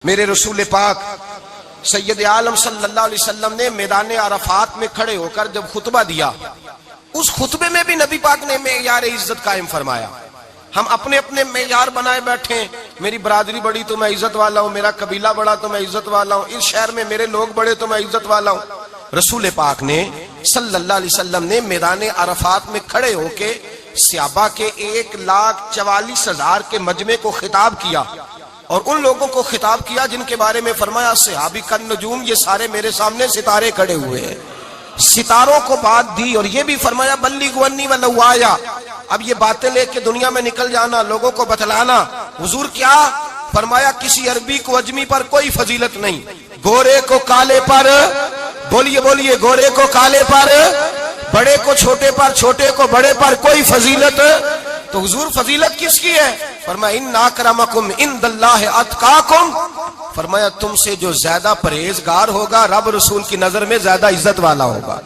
मेरे रसूल पाक सैयद आलम सल्लल्लाहु अलैहि वसल्लम ने मैदान अरफात में खड़े होकर जब खुतबा दिया, उस खुतबे में भी नबी पाक ने मेयार इज्जत कायम फरमाया। हम अपने अपने मेयार बनाए बैठे, मेरी बरादरी बड़ी तो मैं इज्जत वाला हूँ, मेरा कबीला बड़ा तो मैं इज्जत वाला हूँ, इस शहर में मेरे लोग बड़े तो मैं इज्जत वाला हूँ। रसूल पाक ने सल्लल्लाहु अलैहि वसल्लम ने मैदान अरफात में खड़े होके सहाबा के 1,44,000 के मजमे को खिताब किया और उन लोगों को खिताब किया जिनके बारे में फरमाया सहाबी कन नजूम, ये सारे मेरे सामने सितारे खड़े हुए हैं। सितारों को बात दी और ये भी फरमाया बल्ली गुन्नी व आया, अब ये बातें लेके दुनिया में निकल जाना, लोगों को बतलाना। हुजूर क्या फरमाया, किसी अरबी को अजमी पर कोई फजीलत नहीं, गोरे को काले पर, बोलिए बोलिए, गोरे को काले पर, बड़े को छोटे पर, छोटे को बड़े पर कोई फजीलत। तो हुजूर फजीलत किसकी है? फरमाया इन्ना अक्रमकुम इंदल्लाहि अतकाकुम, फरमाया तुमसे जो ज्यादा परहेजगार होगा रब रसूल की नजर में ज्यादा इज्जत वाला होगा।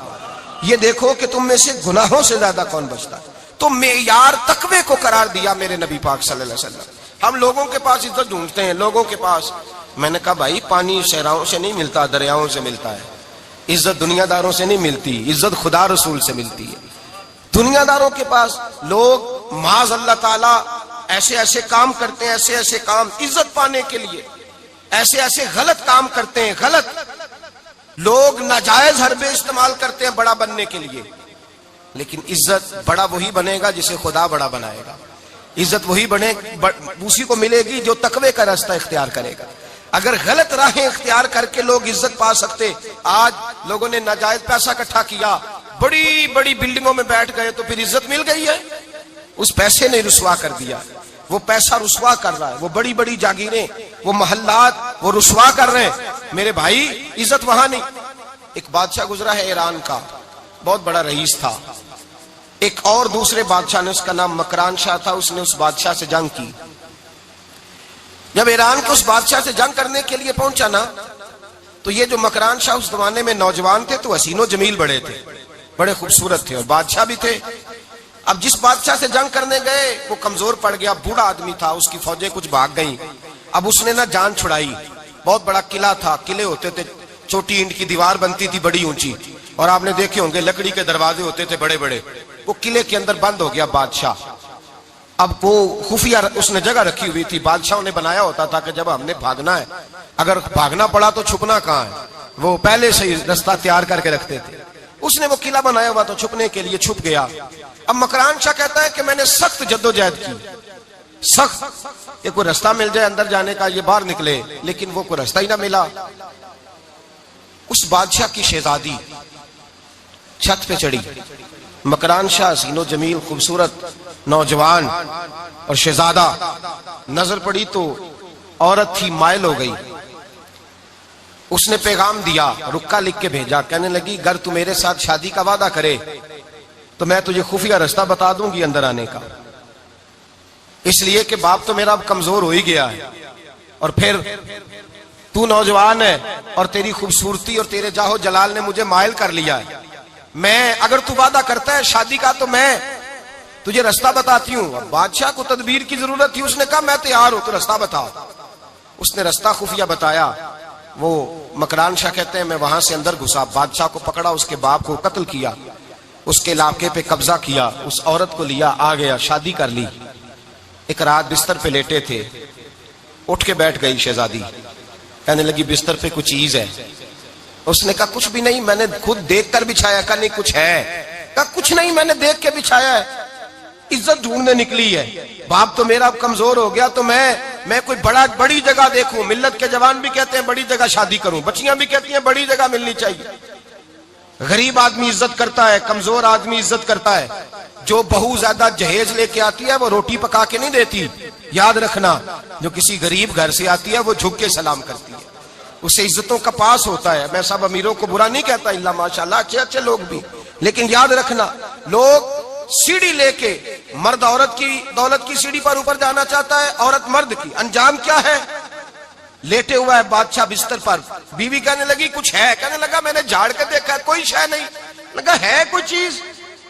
ये देखो कि तुम में से गुनाहों से ज्यादा कौन बचता है। तो मेयार तकवे को करार दिया मेरे नबी पाक सल्लल्लाहु अलैहि वसल्लम। हम लोगों के पास इज्जत ढूंढते हैं, लोगों के पास। मैंने कहा भाई पानी सहराओं से नहीं मिलता, दरियाओं से मिलता है। इज्जत दुनियादारों से नहीं मिलती, इज्जत खुदा रसूल से मिलती है। दुनियादारों के पास लोग माज अल्लाह ताला ऐसे ऐसे काम करते हैं, ऐसे ऐसे काम इज्जत पाने के लिए, ऐसे ऐसे गलत काम करते हैं, गलत लोग नाजायज हरबे इस्तेमाल करते हैं बड़ा बनने के लिए। लेकिन इज्जत बड़ा वही बनेगा जिसे खुदा बड़ा बनाएगा। इज्जत वही उसी को मिलेगी जो तकवे का रास्ता इख्तियार करेगा। अगर गलत राहें इख्तियार करके लोग इज्जत पा सकते, आज लोगों ने नाजायज पैसा इकट्ठा किया, बड़ी बड़ी बिल्डिंगों में बैठ गए, तो फिर इज्जत मिल गई है? उस पैसे ने रुसवा कर दिया, वो पैसा रुसवा कर रहा है, वो बड़ी बड़ी जागीरें, वो महल्लात वो रुसवा कर रहे हैं। मेरे भाई इज्जत वहां नहीं। एक बादशाह गुजरा है ईरान का, बहुत बड़ा रईस था। एक और दूसरे बादशाह ने, उसका नाम मकरान शाह था, उसने उस बादशाह से जंग की। जब ईरान के उस बादशाह से जंग करने के लिए पहुंचा ना, तो ये जो मकरान शाह उस जमाने में नौजवान थे, तो हसीनो जमील बड़े थे, बड़े खूबसूरत थे और बादशाह भी थे। अब जिस बादशाह से जंग करने गए वो कमजोर पड़ गया, बूढ़ा आदमी था, उसकी फौजें कुछ भाग गईं। अब उसने ना जान छुड़ाई। बहुत बड़ा किला था, किले होते थे, छोटी ईंट की दीवार बनती थी बड़ी ऊंची, और आपने देखे होंगे लकड़ी के दरवाजे होते थे बड़े बड़े। वो किले के अंदर बंद हो गया बादशाह। अब वो खुफिया उसने जगह रखी हुई थी, बादशाहों ने बनाया होता था कि जब हमने भागना है, अगर भागना पड़ा तो छुपना कहाँ है, वो पहले से ही रास्ता तैयार करके रखते थे। उसने वो किला बनाया हुआ तो छुपने के लिए छुप गया। अब मकरान शाह कहता है कि मैंने सख्त जद्दोजहद की, सख्त, ये कोई रास्ता मिल जाए अंदर जाने का, ये बाहर निकले, लेकिन वो कोई रास्ता ही ना मिला। उस बादशाह की शहजादी छत पे चढ़ी। मकरान शाह हसीनो जमील खूबसूरत नौजवान और शहजादा, नजर पड़ी तो औरत थी, मायल हो गई। उसने पैगाम दिया, रुक्का लिख के भेजा, कहने लगी अगर तू मेरे साथ शादी का वादा करे तो मैं तुझे खुफिया रास्ता बता दूंगी अंदर आने का, इसलिए कि बाप तो मेरा अब कमजोर हो ही गया है, और फिर तू नौजवान है और तेरी खूबसूरती और तेरे जाहो जलाल ने मुझे मायल कर लिया है। मैं, अगर तू वादा करता है शादी का तो मैं तुझे रास्ता बताती हूँ। बादशाह को तदबीर की जरूरत थी, उसने कहा मैं तैयार हूं, तो रास्ता बताओ। उसने रास्ता खुफिया बताया। वो मकरान शाह कहते हैं मैं वहां से अंदर घुसा, बादशाह को पकड़ा, उसके बाप को कत्ल किया, उसके इलाके पे कब्जा किया, उस औरत को लिया, आ गया, शादी कर ली। एक रात बिस्तर पे लेटे थे, उठ के बैठ गई शहजादी, कहने लगी बिस्तर पे कुछ चीज है। उसने कहा कुछ भी नहीं, मैंने खुद देख कर बिछाया। कहा नहीं कुछ है। कहा कुछ नहीं, मैंने देख के बिछाया है, इज्जत ढूंढने निकली है, बाप तो मेरा अब कमजोर हो गया, तो मैं कोई बड़ी जगह देखूं। मिल्लत के जवान भी कहते हैं बड़ी जगह शादी करूं, बच्चियां भी कहती हैं बड़ी जगह मिलनी चाहिए। गरीब आदमी इज्जत करता है, कमजोर आदमी इज्जत करता है। जो बहू ज्यादा जहेज लेके आती है वो रोटी पका के नहीं देती, याद रखना। जो किसी गरीब घर से आती है वो झुक के सलाम करती है, उससे इज्जतों का पास होता है। मैं सब अमीरों को बुरा नहीं कहता, इल्ला माशाल्लाह अच्छे अच्छे लोग भी, लेकिन याद रखना लोग सीढ़ी लेके, मर्द औरत की दौलत की सीढ़ी पर ऊपर जाना चाहता है, औरत मर्द की। अंजाम क्या है? लेटे हुआ है बादशाह बिस्तर पर, बीवी कहने लगी कुछ है, कहने लगा मैंने झाड़ के देखा कोई शय नहीं, लगा है कोई चीज।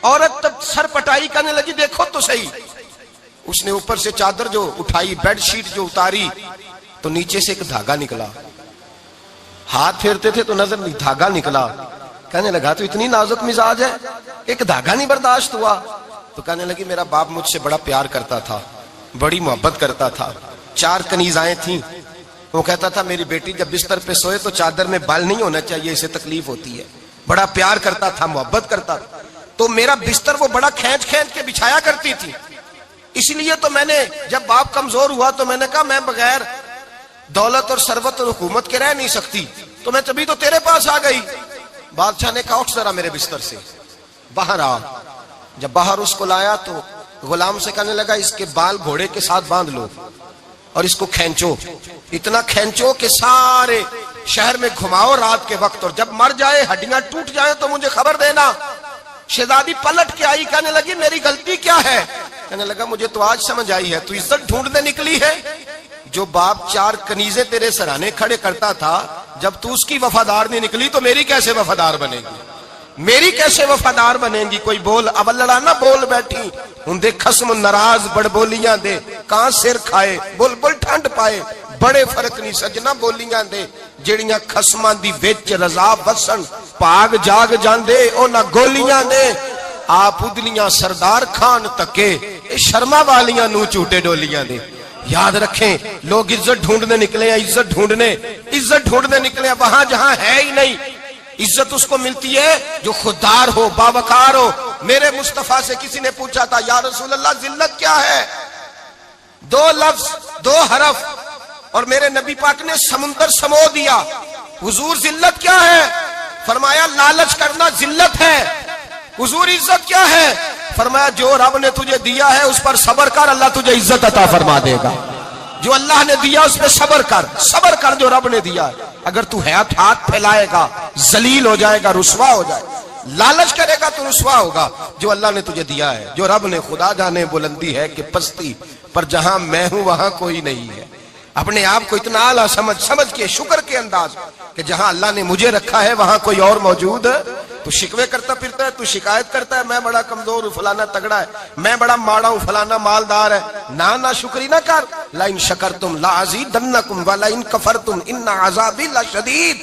औरत तब सर पटाई, कहने लगी देखो तो सही। उसने ऊपर से चादर जो उठाई, बेडशीट जो उतारी, तो नीचे से एक धागा निकला, हाथ फेरते थे तो नजर नहीं, धागा निकला। कहने लगा तो इतनी नाजुक मिजाज है, एक धागा नहीं बर्दाश्त हुआ। तो कहने लगी मेरा बाप मुझसे बड़ा प्यार करता था, बड़ी मोहब्बत करता था, 4 कनीजाएं थीं। वो कहता था मेरी बेटी जब बिस्तर पे सोए तो चादर में बाल नहीं होना चाहिए, इसे तकलीफ होती है। बड़ा प्यार करता था, मोहब्बत करता था। तो मेरा बिस्तर वो बड़ा खींच खींच के बिछाया करती थी। इसलिए तो मैंने जब बाप कमजोर हुआ तो मैंने कहा मैं बगैर दौलत और सरवत और हुकूमत के रह नहीं सकती, तो मैं तभी तो तेरे पास आ गई। बादशाह ने कहा उठ जरा मेरे बिस्तर से, बाहर आ। जब बाहर उसको लाया तो गुलाम से कहने लगा इसके बाल घोड़े के साथ बांध लो और इसको खींचो, इतना खींचो कि सारे शहर में घुमाओ रात के वक्त, और जब मर जाए हड्डियां टूट जाए तो मुझे खबर देना। शहजादी पलट के आई, कहने लगी मेरी गलती क्या है? कहने लगा मुझे तो आज समझ आई है, तू इज्जत ढूंढने निकली है। जो बाप 4 कनीजे तेरे सराहने खड़े करता था, जब तू उसकी वफादार नहीं निकली तो मेरी कैसे वफादार बनेगी? मेरी कैसे वफादार बनेगी? कोई बोल अब लड़ा ना बोल बैठी उनके खस्म नाराज बड़बोलियां दे, कहां सिर खाए बुलबुल ठंड पाए। बड़े फर्क नहीं सजना बोलियां दे, ਜਿਹੜੀਆਂ ਖਸਮਾਂ ਦੀ ਵਿੱਚ ਰਜ਼ਾ ਵਸਣ ਭਾਗ ਜਾਗ ਜਾਂਦੇ ਉਹਨਾਂ ਗੋਲੀਆਂ ਦੇ। आप उदलियां सरदार खान तके शर्मा वालियां नू झूठे डोलियां दे। याद रखें लोग इज्जत ढूंढने निकले हैं, इज्जत ढूंढने निकले हैं वहां जहां है ही नहीं। इज्जत उसको मिलती है जो खुददार हो, बावकार हो। मेरे मुस्तफा से किसी ने पूछा था या रसूल अल्लाह जिल्लत क्या है? 2 लफ्ज 2 हरफ, और मेरे नबी पाक ने समुंदर समो दिया। हुजूर जिल्लत क्या है? फरमाया लालच करना जिल्लत है। हुजूर इज्जत क्या है? फरमाया जो रब ने तुझे दिया है उस पर सब्र कर, अल्लाह तुझे इज्जत अता फरमा देगा। जो अल्लाह ने दिया उस पर सब्र कर जो रब ने दिया है। अगर तू हाथ फैलाएगा जलील हो जाएगा, रुसवा हो जाएगा। लालच करेगा तो रुसवा होगा। जो अल्लाह ने तुझे दिया है, जो रब ने, खुदा जाने बुलंदी है कि पस्ती, पर जहां मैं हूं वहां कोई नहीं है। अपने आप को इतना आला समझ के शुक्र के अंदाज कि जहां अल्लाह ने मुझे रखा है वहां कोई और मौजूद। तू शिकवे करता फिरता है, तू शिकायत करता है मैं बड़ा कमजोर हूं, फलाना तगड़ा है, मैं बड़ा माड़ा हूं, फलाना मालदार है। ना शुक्री ना कर। ला इन शकरतुम ला अज़ीदन्नकुम व ला इन कफरतुम इन्न अज़ाबी लशदीद।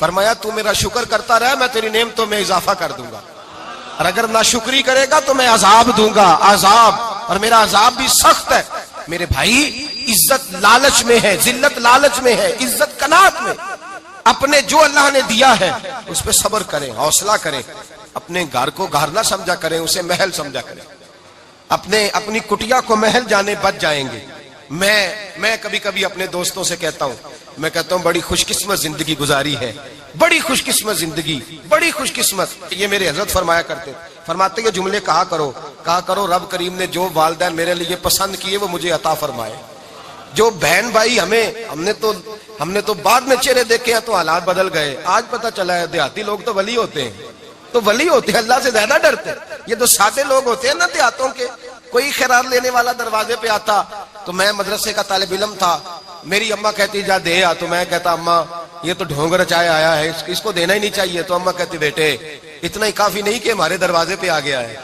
फरमाया तू मेरा शुक्र करता रहे, मैं तेरी नेमतों में इजाफा कर दूंगा, और अगर ना शुक्री करेगा तो मैं अजाब दूंगा, अजाब, और मेरा अजाब भी सख्त है। मेरे भाई इज्जत लालच में है, जिल्लत लालच में है, इज्जत कनात में। अपने जो अल्लाह ने दिया है उस पर सब्र करें, हौसला करें। अपने घर को घर ना समझा करें, उसे महल समझा करें। अपनी कुटिया को महल जाने बच जाएंगे। मैं कभी कभी अपने दोस्तों से कहता हूं, मैं कहता हूं बड़ी खुशकिस्मत जिंदगी गुजारी है, बड़ी खुशकिस्मत जिंदगी, बड़ी खुशकिस्मत। ये मेरे हजरत फरमाया करते, फरमाते ये जुमले कहा करो रब करीम ने जो वालिदैन मेरे लिए पसंद किए वो मुझे अता फरमाए। जो बहन भाई हमने तो बाद में चेहरे देखे हैं तो हालात बदल गए। आज पता चला है देहाती लोग तो वली होते हैं, अल्लाह से ज्यादा डरते हैं। ये तो सादे लोग होते हैं ना देहातों के। कोई खैरात लेने वाला दरवाजे पे आता तो मैं मदरसे का तालिब इल्म था, मेरी अम्मा कहती जा दे आ, तो मैं कहता अम्मा ये तो ढोंग रचाया आया है, इसको देना ही नहीं चाहिए। तो अम्मा कहती बेटे इतना ही काफी नहीं कि हमारे दरवाजे पे आ गया है।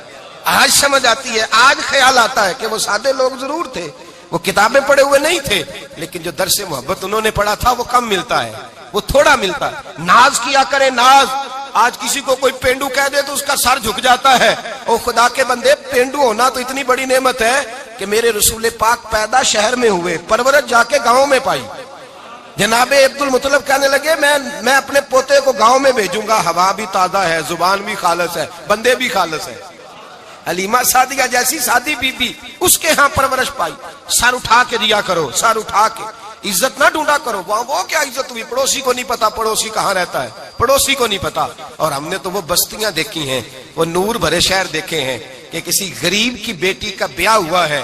आज समझ आती है, आज ख्याल आता है कि वो सादे लोग जरूर थे, वो किताबें पढ़े हुए नहीं थे, लेकिन जो दर्से मोहब्बत उन्होंने पढ़ा था वो कम मिलता है, वो थोड़ा मिलता है। नाज किया करे, नाज। आज किसी को कोई पेंडू कह दे तो उसका सर झुक जाता है। ओ खुदा के बंदे, पेंडू होना तो इतनी बड़ी नेमत है कि मेरे रसूल पाक पैदा शहर में हुए, परवरत जाके गांव में पाई। जनाबे अब्दुल मुतलब कहने लगे मैं अपने पोते को गांव में भेजूंगा, हवा भी ताजा है, जुबान भी खालस है, बंदे भी खालस है। हलीमा सादिया जैसी सादी बीबी, उसके यहाँ परवरिश पाई। सर उठा के दिया करो, सर उठा के। इज्जत ना ढूंढा करो, वो क्या इज्जत हुई? पड़ोसी को नहीं पता पड़ोसी कहाँ रहता है, पड़ोसी को नहीं पता। और हमने तो वो बस्तियां देखी हैं, वो नूर भरे शहर देखे हैं कि किसी गरीब की बेटी का ब्याह हुआ है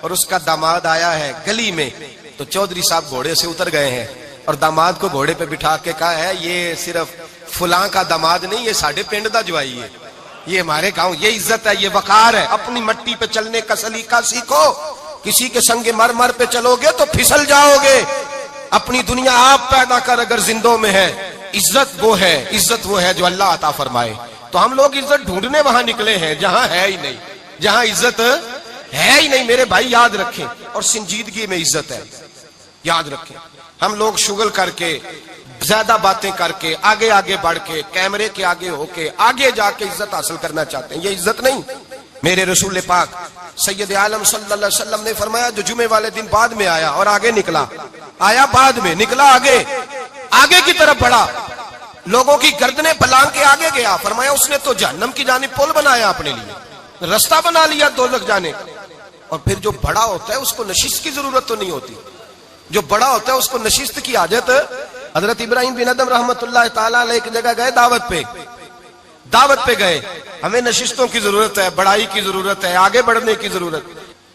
और उसका दामाद आया है गली में, तो चौधरी साहब घोड़े से उतर गए हैं और दामाद को घोड़े पे बिठा के कहा है ये सिर्फ फुलां का दामाद नहीं, ये साढ़े पिंड दा जवाई है, ये हमारे गांव, ये इज्जत है, ये वकार है। अपनी मट्टी पे चलने का सलीका सीखो। किसी के संगे मर पे चलोगे तो फिसल जाओगे। अपनी दुनिया आप पैदा कर अगर जिंदों में है। इज्जत वो है जो अल्लाह अता फरमाए। तो हम लोग इज्जत ढूंढने वहां निकले हैं जहां है ही नहीं, जहां इज्जत है ही नहीं। मेरे भाई याद रखें, और संजीदगी में इज्जत है, याद रखें। हम लोग शुगल करके, ज्यादा बातें करके, आगे आगे बढ़ के, कैमरे के आगे होके, आगे जाके इज्जत हासिल करना चाहते हैं। ये इज्जत नहीं। मेरे रसूल पाक सैयद आलम सल्लल्लाहु अलैहि वसल्लम ने फरमाया, जो जुमे वाले दिन बाद में आया और आगे निकला, आया बाद में, निकला आगे, आगे की तरफ बढ़ा, लोगों की गर्दनें पलांग के आगे गया, फरमाया उसने तो जहन्नम की जानिब पुल बनाया, अपने लिए रास्ता बना लिया दोज़ख जाने का। और फिर जो बड़ा होता है उसको नशिस्त की जरूरत तो नहीं होती। जो बड़ा होता है उसको नशिस्त की आदत। हजरत इब्राहिम बिन अदम रहमतुल्लाह ताला अलैह एक जगह गए, दावत पे गए। हमें नशिस्तों की जरूरत है, बढ़ाई की जरूरत है, आगे बढ़ने की जरूरत।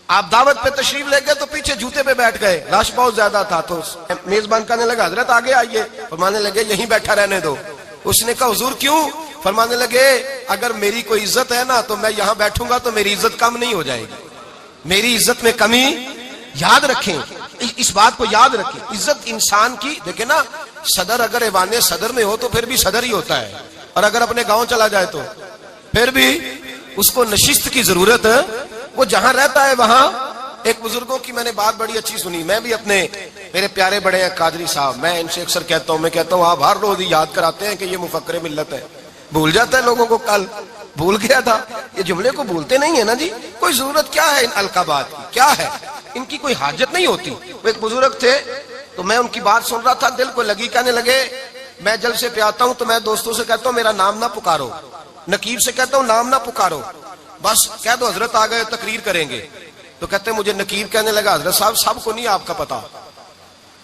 आप दावत पे तशरीफ ले गए तो पीछे जूते पे बैठ गए, रश बहुत ज्यादा था, तो मेजबान कहने लगा, हजरत आगे आइए। फरमाने लगे, यहीं बैठा रहने दो। उसने कहा, हुजूर क्यों? फरमाने लगे, अगर मेरी कोई इज्जत है ना तो मैं यहां बैठूंगा तो मेरी इज्जत कम नहीं हो जाएगी। मेरी इज्जत में कमी याद रखें, इस बात को याद रखें। इज्जत इंसान की, देखे ना, सदर अगर ऐवाने सदर में हो तो फिर भी सदर ही होता है, और अगर अपने गांव चला जाए तो फिर भी उसको नशिस्त की जरूरत है। वो जहां रहता है वहां। एक बुजुर्गों की मैंने बात बड़ी अच्छी सुनी। मैं भी अपने, मेरे प्यारे बड़े हैं कादरी साहब, मैं इनसे अक्सर कहता हूं, मैं कहता हूं आप हर रोज ही याद कराते हैं कि ये मुफक्कर मिल्लत है। भूल जाता है लोगों को, कल भूल गया था। ये जुमले को भूलते नहीं है ना जी। कोई जरूरत क्या है इन अलकाबात की, क्या है इनकी, कोई हाजत नहीं होती। वो एक बुजुर्ग थे, तो मैं उनकी बात सुन रहा था, दिल को लगी। कहने लगे, मैं जलसे पे आता हूं तो मैं दोस्तों से कहता हूं मेरा नाम ना पुकारो, नकीब से कहता हूं नाम ना पुकारो, बस कह दो हजरत आ गए, तकरीर करेंगे। तो कहते हैं, मुझे नकीब कहने लगा, हजरत साहब सबको नहीं आपका पता,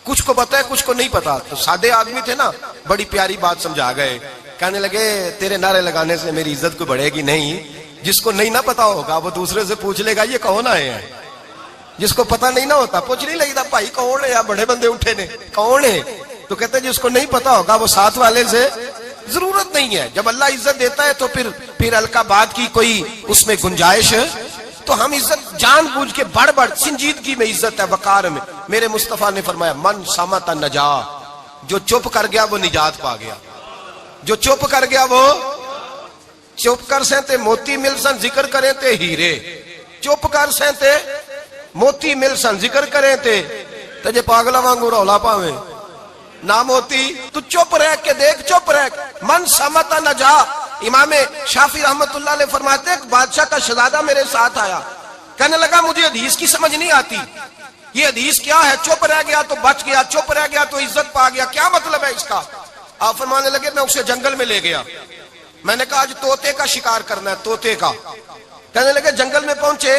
कुछ को पता है कुछ को नहीं पता। तो सादे आदमी थे ना, बड़ी प्यारी बात समझा गए। कहने लगे, तेरे नारे लगाने से मेरी इज्जत को बढ़ेगी नहीं। जिसको नहीं ना पता होगा वो दूसरे से पूछ लेगा, ये कौन आए हैं। जिसको पता नहीं ना होता पूछ नहीं लगता, भाई कौन है, या बड़े बंदे उठे ने, कौन है। तो कहते हैं, जिसको नहीं पता होगा वो साथ वाले से जरूरत नहीं है। जब अल्लाह इज्जत देता है तो फिर अलकाबात की कोई उसमें गुंजाइश है। तो हम इज्जत जानबूझ के बढ़ बढ़, संजीदगी में इज्जत है, वकार में। मेरे मुस्तफा ने फरमाया, मन सामता नजा, जो चुप कर गया वो निजात पा गया। जो चुप कर गया वो, चुप कर सहते मोती मिल सन, जिक्र करें ते हीरे। चुप कर सहते मोती मिल सन, जिक्र करें ते जे पागला वांगू रौला पावे ना मोती। तू चुप रह के देख, चुप रह, मन समता न जा। इमाम शाफी रहमतुल्लाह अलैह फरमाते, एक बादशाह का शहजादा मेरे साथ आया, कहने लगा, मुझे हदीस की समझ नहीं आती, ये हदीस क्या है, चुप रह गया तो बच गया, चुप रह गया तो इज्जत पा गया, क्या मतलब है इसका। आप फरमाने लगे, मैं उसे जंगल में ले गया, मैंने कहा आज तोते का शिकार करना है, तोते का। कहने लगे, जंगल में पहुंचे,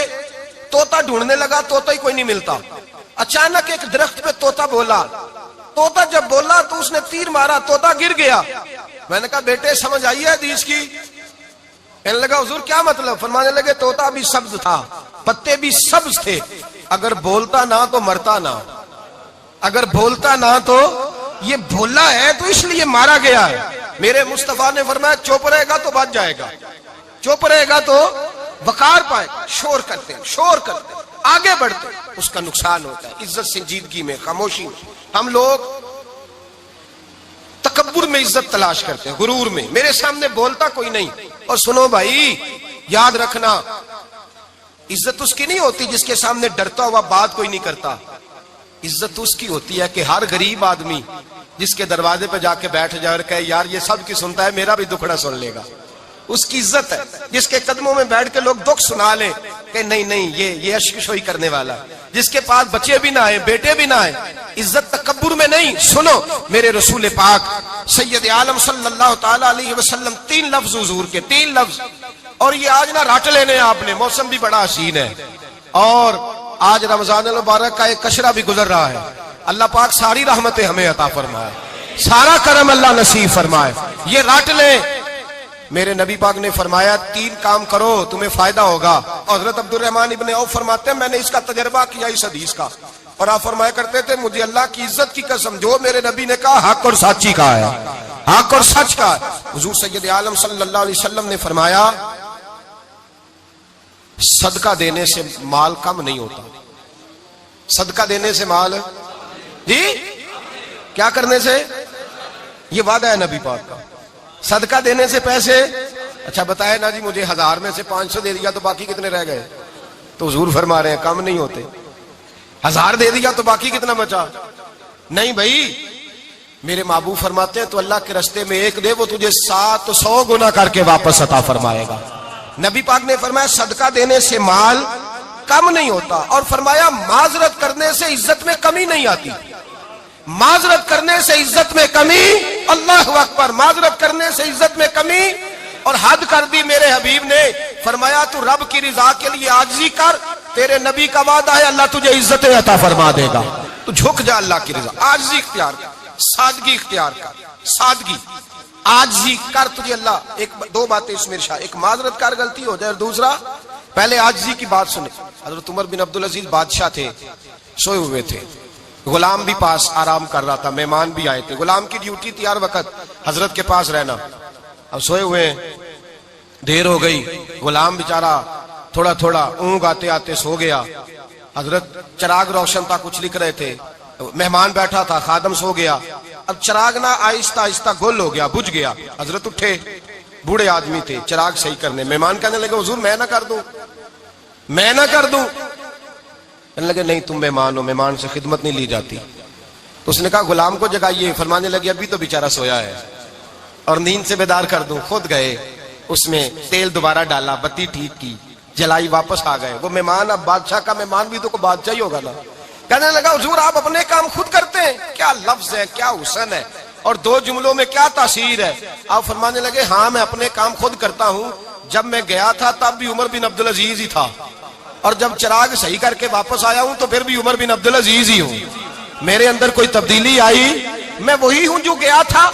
तोता ढूंढने लगा, तोता ही कोई नहीं मिलता। अचानक एक दरख्त पे तोता बोला, तोता जब बोला तो उसने तीर मारा, तोता गिर गया। मैंने कहा, बेटे समझ आई है हदीस की। कहने लगा, हुजूर क्या मतलब। फरमाने लगे, तोता भी सब्ज था, पत्ते भी सब्ज थे, अगर बोलता ना तो मरता ना, अगर बोलता ना तो, ये भोला है तो इसलिए मारा गया है। मेरे मुस्तफा ने फरमाया, चुप रहेगा तो बच जाएगा, चुप रहेगा तो वकार पाएगा। शोर करते आगे बढ़ते, उसका नुकसान होता है। इज्जत संजीदगी में, खामोशी में। हम लोग तकब्बुर में इज्जत तलाश करते हैं, गुरूर में, मेरे सामने बोलता कोई नहीं। और सुनो भाई, याद रखना, इज्जत उसकी नहीं होती जिसके सामने डरता हुआ बात कोई नहीं करता। इज्जत उसकी होती है कि हर गरीब आदमी जिसके दरवाजे पे जाके बैठ जाए और कहे, यार ये सब की सुनता है, मेरा भी दुखड़ा सुन लेगा, उसकी इज्जत है। जिसके कदमों में बैठ के लोग दुख सुना ले कि नहीं ये अशकशोई करने वाला, जिसके पास बच्चे भी ना आए, बेटे भी ना आए, इज्जत तकब्बुर में नहीं। सुनो, मेरे रसूल पाक सैयद आलम सल्लल्लाहु ताला अलैहि वसल्लम, 3 लफ्ज हुजूर के, 3 लफ्ज। और ये आज ना रट लेने आपने, मौसम भी बड़ा हसीन है, और आज रमजान मुबारक का एक कशरा भी गुजर रहा है। अल्लाह पाक सारी रहमतें हमें अता फरमाए, सारा करम अल्लाह नसीब फरमाए। ये रट ले। मेरे नबी पाक ने फरमाया, 3 काम करो तुम्हें फायदा होगा। हजरत अब्दुर्रहमान इब्ने औफ फरमाते हैं, मैंने इसका तजर्बा किया इस हदीस का, और आप फरमाया करते थे, मुझे अल्लाह की इज्जत की कसम, जो मेरे नबी ने कहा हक और सच्ची कहा है, हक और सच का। हुजूर सैयद आलम सल्लल्लाहु अलैहि वसल्लम ने फरमाया, सदका देने से माल कम नहीं होता। सदका देने से माल, जी क्या करने से, ये वादा है नबी पाक का, सदका देने से पैसे। अच्छा बताए ना जी, मुझे 1000 में से 500 दे दिया तो बाकी कितने रह गए। तो हुजूर फरमा रहे हैं कम नहीं होते। 1000 दे दिया तो बाकी कितना बचा, नहीं भाई, मेरे महबूब फरमाते हैं तो अल्लाह के रास्ते में एक दे, वो तुझे 700 गुना करके वापस अता फरमाएगा। नबी पाक ने फरमाया सदका देने से माल कम नहीं होता, और फरमाया माजरत करने से इज्जत में कमी नहीं आती। माजरत करने से इज्जत में कमी, अल्लाह अकबर, माजरत करने से इज्जत में कमी। और हद कर दी मेरे हबीब ने, फरमाया तू रब की रिजा के लिए आजिज़ी कर, तेरे नबी का वादा है अल्लाह तुझे इज्जत अता फरमा देगा। तू झुक जा अल्लाह की रिजा, आजिज़ी इख्तियार कर, सादगी इख्तियार कर, सादगी आजिज़ी कर, तुझे अल्लाह। एक दो बातें इसमें इरशाद, एक माजरत कर गलती हो जाए, और दूसरा पहले आजिज़ी की बात सुने। हजरत उमर बिन अब्दुल अजीज बादशाह थे, सोए हुए थे, गुलाम भी पास आराम कर रहा था, मेहमान भी आए थे। गुलाम की ड्यूटी थी हर वक्त हजरत के पास रहना। अब सोए हुए, देर हो गई, गुलाम बेचारा थोड़ा थोड़ा ऊँग आते आते सो गया। हजरत चराग रोशन था, कुछ लिख रहे थे, मेहमान बैठा था, खादम सो गया। अब चराग ना आहिस्ता आहिस्ता गुल हो गया, बुझ गया। हजरत उठे, बूढ़े आदमी थे, चराग सही करने। मेहमान कहने लगे हुजूर मैं ना कर दूं, मैं ना कर दूं। कहने लगे नहीं तुम मेहमान हो, मेहमान से खिदमत नहीं ली जाती। तो उसने कहा गुलाम को जगाइए। फरमाने लगे अभी तो बेचारा सोया है और नींद से बेदार कर दूं। खुद गए, उसमें तेल दोबारा डाला, बत्ती ठीक की, जलाई, वापस आ गए। वो मेहमान, अब बादशाह का मेहमान भी तो बादशाह ही होगा ना। कहने लगा हुजूर आप अपने काम खुद करते हैं? क्या लफ्ज है, क्या हुस्न है, और दो जुमलों में क्या तासीर है। आप फरमाने लगे हाँ मैं अपने काम खुद करता हूँ। जब मैं गया था तब भी उमर बिन अब्दुल अजीज ही था, और जब चिराग सही करके वापस आया हूं तो फिर भी उमर बिन अब्दुल अजीज ही हूं। मेरे अंदर कोई तब्दीली आई, मैं वही हूं जो गया था।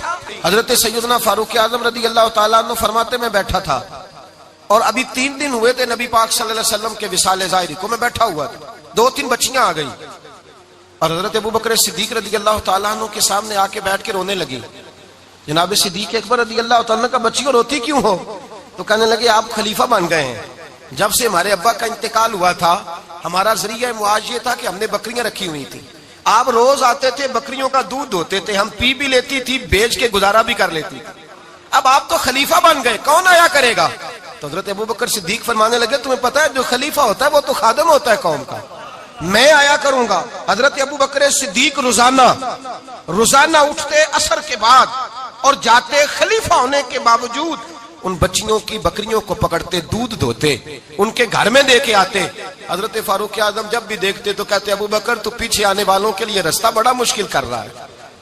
हजरत सैयदना फारूक आजम रदी अल्लाह तआला अन्हु फरमाते मैं बैठा था, और अभी 3 दिन हुए थे नबी पाक सल्लल्लाहु अलैहि वसल्लम के विसाल ज़ाहिरी को। मैं बैठा हुआ था, 2-3 बच्चियां आ गई, और हजरत अबू बकर सिद्दीक रदी अल्लाह तआला अन्हु के सामने आके बैठ के रोने लगी। जनाब सिद्दीक अकबर रदी अल्लाह तआला अन्हु का बच्चियों रोती क्यों हो? तो कहने लगे आप खलीफा बन गए हैं। जब से हमारे अब्बा का इंतकाल हुआ था, हमारा जरिया मुआज ये था कि हमने बकरियां रखी हुई थी। आप रोज आते थे, बकरियों का दूध धोते थे, हम पी भी लेती थी, बेच के गुजारा भी कर लेती थी। अब आप तो खलीफा बन गए, कौन आया करेगा? तो हजरत अबू बकर सिद्दीक फरमाने लगे तुम्हें पता है जो खलीफा होता है वो तो खादम होता है कौम का, मैं आया करूंगा। हजरत अबू बकर सिद्दीक रोजाना उठते असर के बाद और जाते, खलीफा होने के बावजूद उन बच्चियों की बकरियों को पकड़ते, दूध धोते, उनके घर में दे के आते। हजरत फारूक आजम जब भी देखते तो कहते अबू बकर तू पीछे आने वालों के लिए रास्ता बड़ा मुश्किल कर रहा है,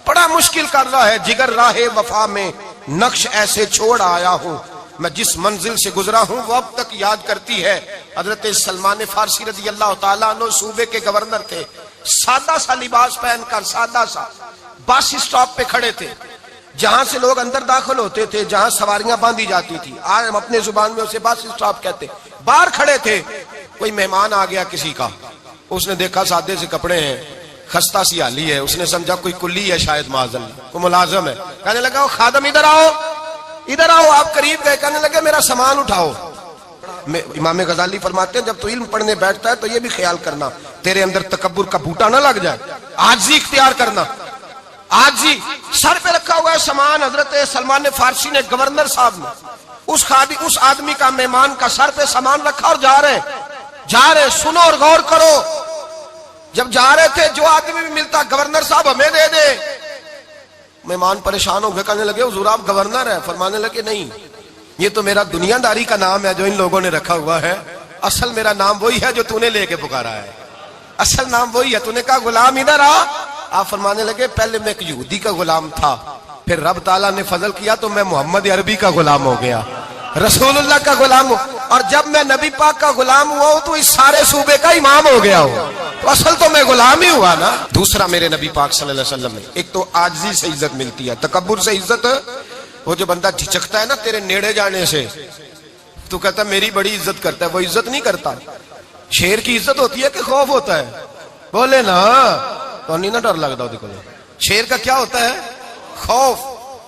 बड़ा मुश्किल कर रहा है। जिगर राहे वफा में नक्श ऐसे छोड़ आया हूँ, मैं जिस मंजिल से गुजरा हूँ वो अब तक याद करती है। हजरत सलमान फारसी रजी अल्लाह तआला अन्हु सूबे के गवर्नर थे, सादा सा लिबास पहनकर, सादा सा, बस स्टॉप पे खड़े थे, जहां से लोग अंदर दाखिल होते थे, जहां सवारियां बांधी जाती थी, आज हम अपने जुबान में उसे बस स्टॉप कहते। बाहर खड़े थे, कोई मेहमान आ गया किसी का, उसने देखा सादे से कपड़े हैं, खस्ता सी हाली है, उसने समझा कोई कुल्ली है शायद, माज़अल्लाह कोई मुलाजिम है। कहने लगा खादम इधर आओ, इधर आओ। आप करीब गए, कहने लगे मेरा सामान उठाओ। इमाम गजाली फरमाते हैं जब तू इल्म पढ़ने बैठता है तो ये भी ख्याल करना तेरे अंदर तकब्बुर का बूटा ना लग जाए, आजिज़ी इख्तियार करना। आज जी सर पे रखा हुआ है सामान। हजरत सलमान फारसी ने, गवर्नर साहब ने, उस आदमी का, मेहमान का सर पे सामान रखा और जा रहे। सुनो और गौर करो, जब जा रहे थे जो आदमी भी मिलता गवर्नर साहब हमें दे दे। मेहमान परेशान हो गए, कहने लगे हुजूर आप गवर्नर है? फरमाने लगे नहीं, ये तो मेरा दुनियादारी का नाम है जो इन लोगों ने रखा हुआ है, असल मेरा नाम वही है जो तूने लेके पुकारा है, असल नाम वही है। तूने कहा गुलाम इधर आ। आप फरमाने लगे पहले मैं एक यहूदी का गुलाम था, फिर रब ताला ने फजल किया तो मैं मोहम्मद अरबी का गुलाम हो गया, रसूलुल्लाह का गुलाम हो, और जब मैं नबी पाक का गुलाम हुआ हूं तो इस सारे सूबे का इमाम हो गया हूं, तो असल तो मैं गुलाम ही हुआ ना। दूसरा मेरे नबी पाक सल्लल्लाहु अलैहि वसल्लम ने, एक तो आजिज़ी से इज्जत मिलती है, तकब्बुर से इज्जत, वो जो बंदा झिझकता है ना तेरे नेड़े जाने से, तू कहता मेरी बड़ी इज्जत करता है, वो इज्जत नहीं करता। शेर की इज्जत होती है कि खौफ होता है? बोले ना, तो नहीं ना डर लगता देखो। शेर का क्या होता है? खौफ,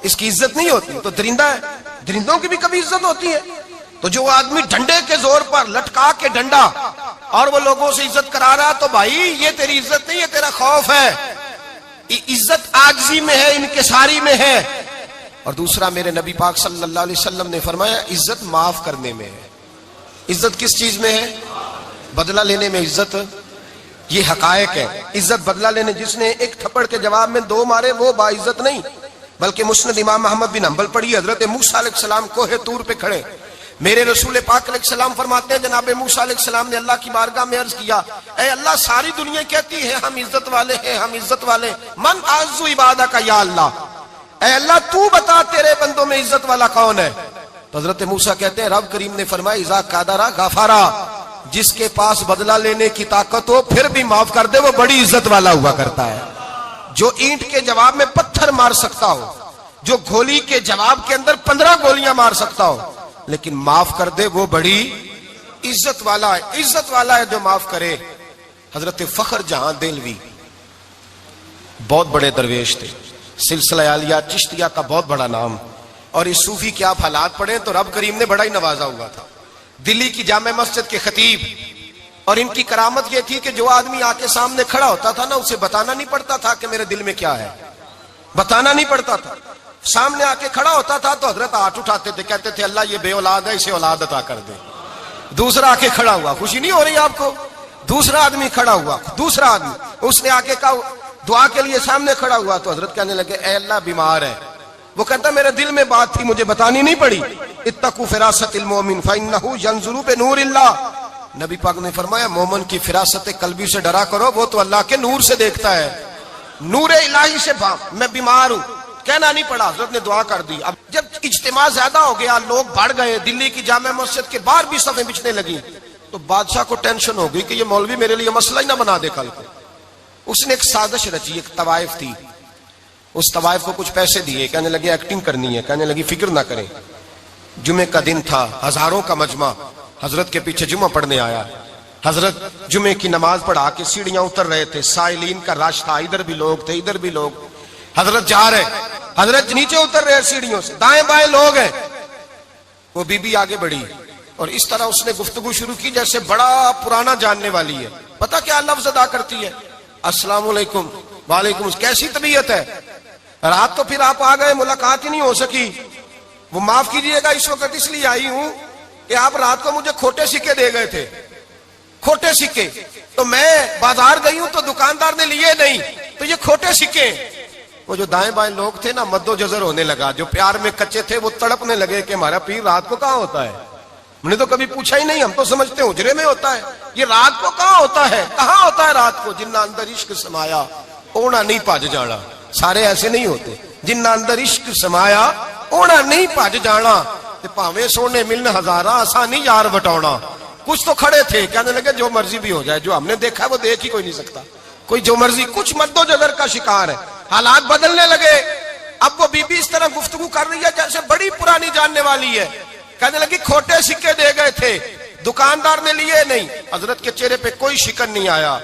इसकी इज्जत नहीं होती। तो दरिंदा है, दरिंदों की भी कभी इज्जत होती है। तो जो आदमी डंडे के जोर पर लटका के डंडा और वो लोगों से इज्जत करा रहा, तो भाई ये तेरी इज्जत नहीं है, तेरा खौफ है। इज्जत आजिज़ी में है, इनकिसारी में है। और दूसरा मेरे नबी पाक सल्लल्लाहु अलैहि वसल्लम ने फरमाया इज्जत माफ करने में है। इज्जत किस चीज में है? बदला लेने में इज्जत ये हकायक है। इज्जत बदला लेने, जिसने एक थप्पड़ के जवाब में 2 मारे वो बाइज्जत नहीं, बल्कि मुस्नद इमाम अहमद बिन हंबल पढ़ी, हजरत मूसा अलैहिस्सलाम कोहे तूर पे खड़े, मेरे रसूल पाक अलैहिस्सलाम फरमाते हैं जनाब मूसा अलैहिस्सलाम ने अल्लाह की बारगाह में अर्ज किया, ऐ अल्लाह सारी दुनिया कहती है हम इज्जत वाले हैं, हम इज्जत वाले, मन आज़ू इबादा का या अल्लाह, ऐ अल्लाह तू बता तेरे बंदों में इज्जत वाला कौन है। तो हजरत मूसा कहते हैं रब करीम ने फरमाया इज़ा कादरा गाफारा, जिसके पास बदला लेने की ताकत हो फिर भी माफ कर दे वो बड़ी इज्जत वाला हुआ करता है। जो ईंट के जवाब में पत्थर मार सकता हो, जो गोली के जवाब के अंदर 15 गोलियां मार सकता हो, लेकिन माफ कर दे वो बड़ी इज्जत वाला है। इज्जत वाला है जो माफ करे। हजरत फखर जहां देलवी बहुत बड़े दरवेश थे, सिलसिला आलिया चिश्तिया का बहुत बड़ा नाम, और इस सूफी के आप हालात पढ़े तो रब करीम ने बड़ा ही नवाजा हुआ था। दिल्ली की जामे मस्जिद के खतीब, और इनकी करामत यह थी कि जो आदमी आके सामने खड़ा होता था ना, उसे बताना नहीं पड़ता था कि मेरे दिल में क्या है, बताना नहीं पड़ता था। सामने आके खड़ा होता था तो हजरत हाथ उठाते थे, कहते थे अल्लाह ये बेऔलाद है, इसे औलाद अता कर दे। दूसरा आके खड़ा हुआ, खुशी नहीं हो रही आपको, दूसरा आदमी खड़ा हुआ, दूसरा आदमी उसने आके कहा दुआ के लिए सामने खड़ा हुआ, तो हजरत कहने लगे ऐ अल्लाह बीमार है, वो कहता मेरे दिल में बात थी मुझे बतानी नहीं पड़ी। इत्तकू फिरासतिल मोमिन फइन्नहु यंजुरु बिनूरिल्लाह, नबी पाक ने फरमाया मोमिन की फिरासत कल्बी से डरा करो, वो तो अल्लाह के नूर से देखता है, नूरे इलाही से। मैं बीमार हूं कहना नहीं पड़ा, हजरत ने दुआ कर दी। अब जब इज्तिमा ज्यादा हो गया, लोग बढ़ गए, दिल्ली की जामे मस्जिद के बाहर भी सफे बिछने लगी, तो बादशाह को टेंशन हो गई कि ये मौलवी मेरे लिए मसला ही ना बना दे कल को। उसने एक साजिश रची, एक तवाइफ थी, उस तवाइफ को कुछ पैसे दिए, कहने लगे एक्टिंग करनी है, कहने लगी फिक्र ना करें। जुमे का दिन था, हजारों का मजमा हजरत के पीछे जुमा पढ़ने आया। हजरत जुमे की नमाज पढ़ा के सीढ़ियां उतर रहे थे, साइलीन का रश था, इधर भी लोग थे इधर भी लोग। हजरत जा रहे, हजरत नीचे उतर रहे सीढ़ियों से, दाएं बाएं लोग हैं। वो बीबी आगे बढ़ी और इस तरह उसने गुफ्तगू शुरू की जैसे बड़ा पुराना जानने वाली है। पता क्या लफ्ज अदा करती है, अस्सलाम वालेकुम, वालेकुम, कैसी तबीयत है? रात तो फिर आप आ गए, मुलाकात ही नहीं हो सकी। वो माफ कीजिएगा इस वक्त इसलिए आई हूं कि आप रात को मुझे खोटे सिक्के दे गए थे, खोटे सिक्के, तो मैं बाजार गई हूं तो दुकानदार ने लिए नहीं, तो ये खोटे सिक्के। वो जो दाएं बाएं लोग थे ना, मद्दो जजर होने लगा। जो प्यार में कच्चे थे वो तड़पने लगे कि हमारा पीर रात को कहाँ होता है, हमने तो कभी पूछा ही नहीं, हम तो समझते हुजरे में होता है, ये रात को कहाँ होता है, कहाँ होता है रात को? जिन्ना अंदर इश्क समाया ओना नहीं भज जाना। सारे ऐसे नहीं होते, जिन्ना अंदर इश्क समाया ओना नहीं भज जाना, भावे सोने मिलन हजारा आसानी यार बटौना। कुछ तो खड़े थे, कहने लगे जो मर्जी भी हो जाए, जो हमने देखा वो देख ही कोई नहीं सकता, कोई जो मर्जी। कुछ मद्दोजहर का शिकार है, हालात बदलने लगे। अब वो बीबी इस तरह गुफ्तगू कर रही है जैसे बड़ी पुरानी जानने वाली है। कहने लगी खोटे सिक्के दे गए थे, दुकानदार ने लिए नहीं। हजरत के चेहरे पे कोई शिकन नहीं आया।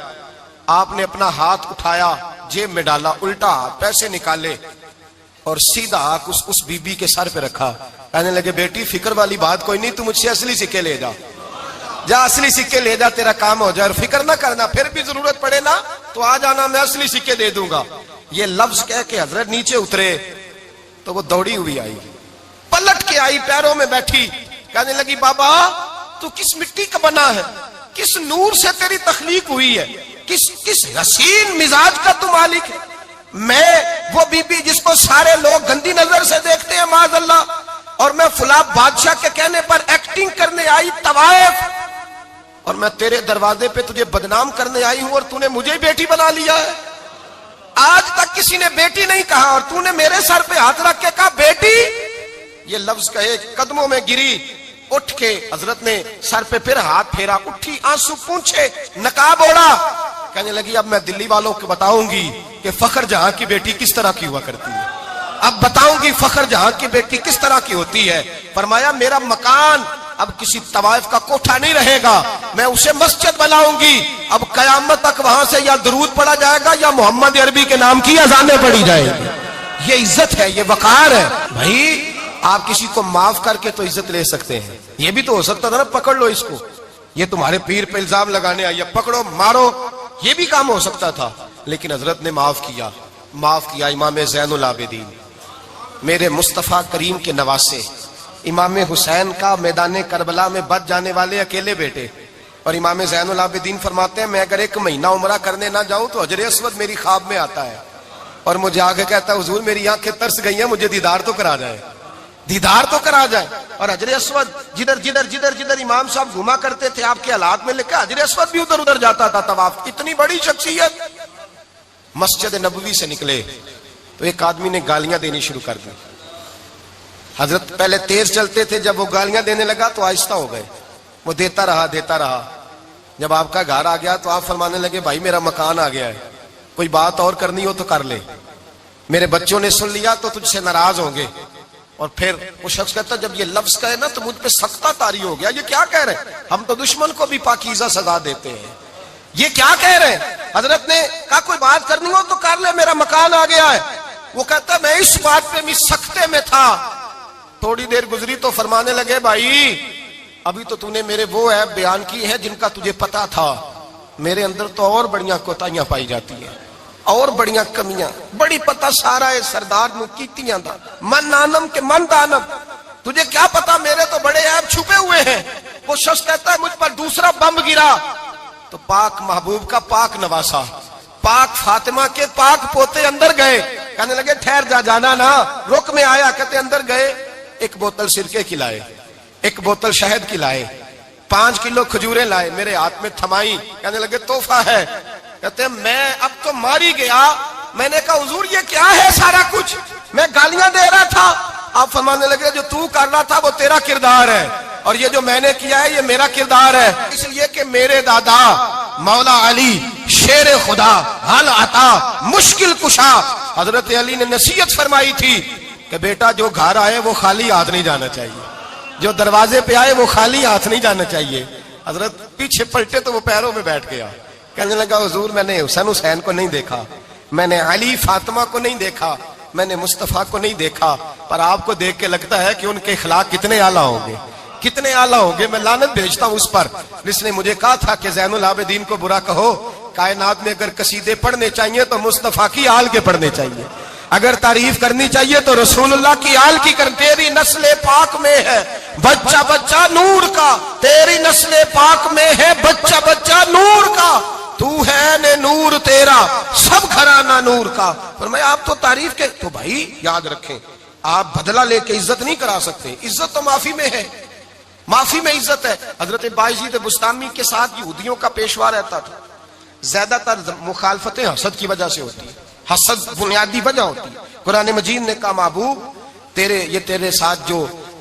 आपने अपना हाथ उठाया, जेब में डाला, उल्टा हाथ पैसे निकाले और सीधा हाथ उस बीबी के सर पे रखा। कहने लगे बेटी फिक्र वाली बात कोई नहीं, तू मुझसे असली सिक्के ले जा, जा असली सिक्के ले जा, तेरा काम हो जाए, और फिक्र ना करना, फिर भी जरूरत पड़े ना तो आ जाना, मैं असली सिक्के दे दूंगा। ये लफ्ज कह के हजरत नीचे उतरे तो वो दौड़ी हुई आई, पलट के आई, पैरों में बैठी, कहने लगी बाबा तू किस मिट्टी का बना है, किस नूर से तेरी तखलीक हुई है, किस हसीन मिजाज का तू मालिक है। मैं वो बीबी जिसको सारे लोग गंदी नजर से देखते हैं माज़अल्लाह, और मैं फुला बादशाह के कहने पर एक्टिंग करने आई तवाइफ, और मैं तेरे दरवाजे पे तुझे बदनाम करने आई हूं और तूने मुझे बेटी बना लिया है। आज तक किसी ने बेटी नहीं कहा और तूने मेरे सर पे हाथ रख के कहा बेटी। ये लफ्ज कहे, कदमों में गिरी, उठ के हजरत ने सर पे फिर हाथ फेरा, उठी, आंसू पूंछे, नकाब ओढ़ा, कहने लगी अब मैं दिल्ली वालों को बताऊंगी कि फखर जहां की बेटी किस तरह की हुआ करती है, अब बताऊंगी फखर जहां की बेटी किस तरह की होती है। फरमाया मेरा मकान अब किसी तवाइफ का कोठा नहीं रहेगा, मैं उसे मस्जिद बनाऊंगी। अब कयामत तक वहां से या दरूद पढ़ा जाएगा या मोहम्मद अरबी के नाम की अजानें पढ़ी जाएंगी। ये इज्जत है, ये वकार है। भाई आप किसी को माफ करके तो इज्जत ले सकते हैं, ये भी तो हो सकता था ना पकड़ लो इसको, ये तुम्हारे पीर पे इल्जाम लगाने आई, पकड़ो मारो, ये भी काम हो सकता था। लेकिन हजरत ने माफ किया, माफ किया। इमाम ज़ैनुल आबिदीन, मेरे मुस्तफ़ा करीम के नवासे, इमाम हुसैन का मैदान करबला में बच जाने वाले अकेले बेटे, और इमाम ज़ैनुल आबिदीन फरमाते हैं मैं अगर 1 महीना उम्रा करने ना जाऊं तो हजर अस्वद मेरी ख्वाब में आता है और मुझे आगे कहता है हुजूर मेरी आंखें तरस गई हैं, मुझे दीदार तो करा जाए, दीदार तो करा जाए। और हजर अस्वद जिधर जिधर जिधर जिधर इमाम साहब घुमा करते थे आपके हालात में लिखा हजर अस्वद भी उधर उधर जाता था तवाफ। इतनी बड़ी शख्सियत। मस्जिद नबवी से निकले तो एक आदमी ने गालियां देनी शुरू कर दी। हजरत पहले तेज चलते थे, जब वो गालियां देने लगा तो आहिस्ता हो गए। वो देता रहा देता रहा। जब आपका घर आ गया तो आप फरमाने लगे भाई मेरा मकान आ गया है, कोई बात और करनी हो तो कर ले, मेरे बच्चों ने सुन लिया तो तुझसे नाराज होंगे। और फिर वो शख्स कहता जब ये लफ्ज कहे ना तो मुझ पे सख्ता तारी हो गया, ये क्या कह रहे हैं, हम तो दुश्मन को भी पाकीज़ा सजा देते हैं, ये क्या कह रहे हैं। हजरत ने कहा कोई बात करनी हो तो कर ले, मेरा मकान आ गया है। वो कहता मैं इस बात पे भी सख्ते में था। थोड़ी देर गुजरी तो फरमाने लगे भाई अभी तो तूने मेरे वो ऐप बयान की है जिनका तुझे पता था, मेरे अंदर तो और बढ़िया कोताहियां पाई जाती हैं, और बढ़िया कमियां, बड़ी पता सारा है सरदार नु कीतियां दा मन नानम के मन दानम, तुझे क्या पता मेरे तो बड़े ऐप छुपे हुए हैं। वो शख्स कहता है मुझ पर दूसरा बम गिरा तो पाक महबूब का पाक नवासा, पाक फातिमा के पाक पोते अंदर गए। कहने लगे ठहर जा, जाना ना, रुक में आया। कहते अंदर गए, 1 बोतल सिरके की लाए, 1 बोतल शहद की लाए, 5 किलो खजूरें लाए, मेरे हाथ में थमाई। कहने लगे तोहफा है। कहते मैं अब तो मारी गया। मैंने कहा हुजूर ये क्या है सारा कुछ, मैं गालियां दे रहा था। आप फरमाने लगे जो तू कर रहा था वो तेरा किरदार है और ये जो मैंने किया है ये मेरा किरदार है। इसलिए कि मेरे दादा मौला अली शेर खुदा हल आता मुश्किल कुशा, हजरत अली ने नसीहत फरमाई थी कि बेटा जो घर आए वो खाली हाथ नहीं जाना चाहिए, जो दरवाजे पे आए वो खाली हाथ नहीं जाना चाहिए। हजरत पीछे पलटे तो वो पैरों में बैठ गया। कहने लगा हुजूर मैंने हुसैन को नहीं देखा, मैंने अली फातिमा को नहीं देखा, मैंने मुस्तफा को नहीं देखा, पर आपको देख के लगता है कि उनके अखलाक कितने आला होंगे, कितने आला होंगे। मैं लानत भेजता हूं उस पर जिसने मुझे कहा था कि ज़ैनुल आबिदीन को बुरा कहो, कायनात में अगर कसीदे पढ़ने चाहिए तो मुस्तफा की आल के पढ़ने चाहिए, अगर तारीफ करनी चाहिए तो रसूलुल्लाह की आल की कर। तेरी नस्ले पाक में है बच्चा बच्चा नूर का, तेरी नस्ले पाक में है बच्चा बच्चा नूर का, तू है ने नूर तेरा सब घराना नूर का। पर मैं आप तो तारीफ के, तो भाई याद रखें आप बदला लेके इज्जत नहीं करा सकते, इज्जत तो माफी में है, माफी में इज्जत है। हजरत बायजीद बुस्तामी के साथ यहूदियों का पेशवा रहता था। ज्यादातर मुखालफतें हसद की वजह से होती है, हसद बुनियादी वजह होती है। कुरान मजीद ने कहा महबूब तेरे साथ जो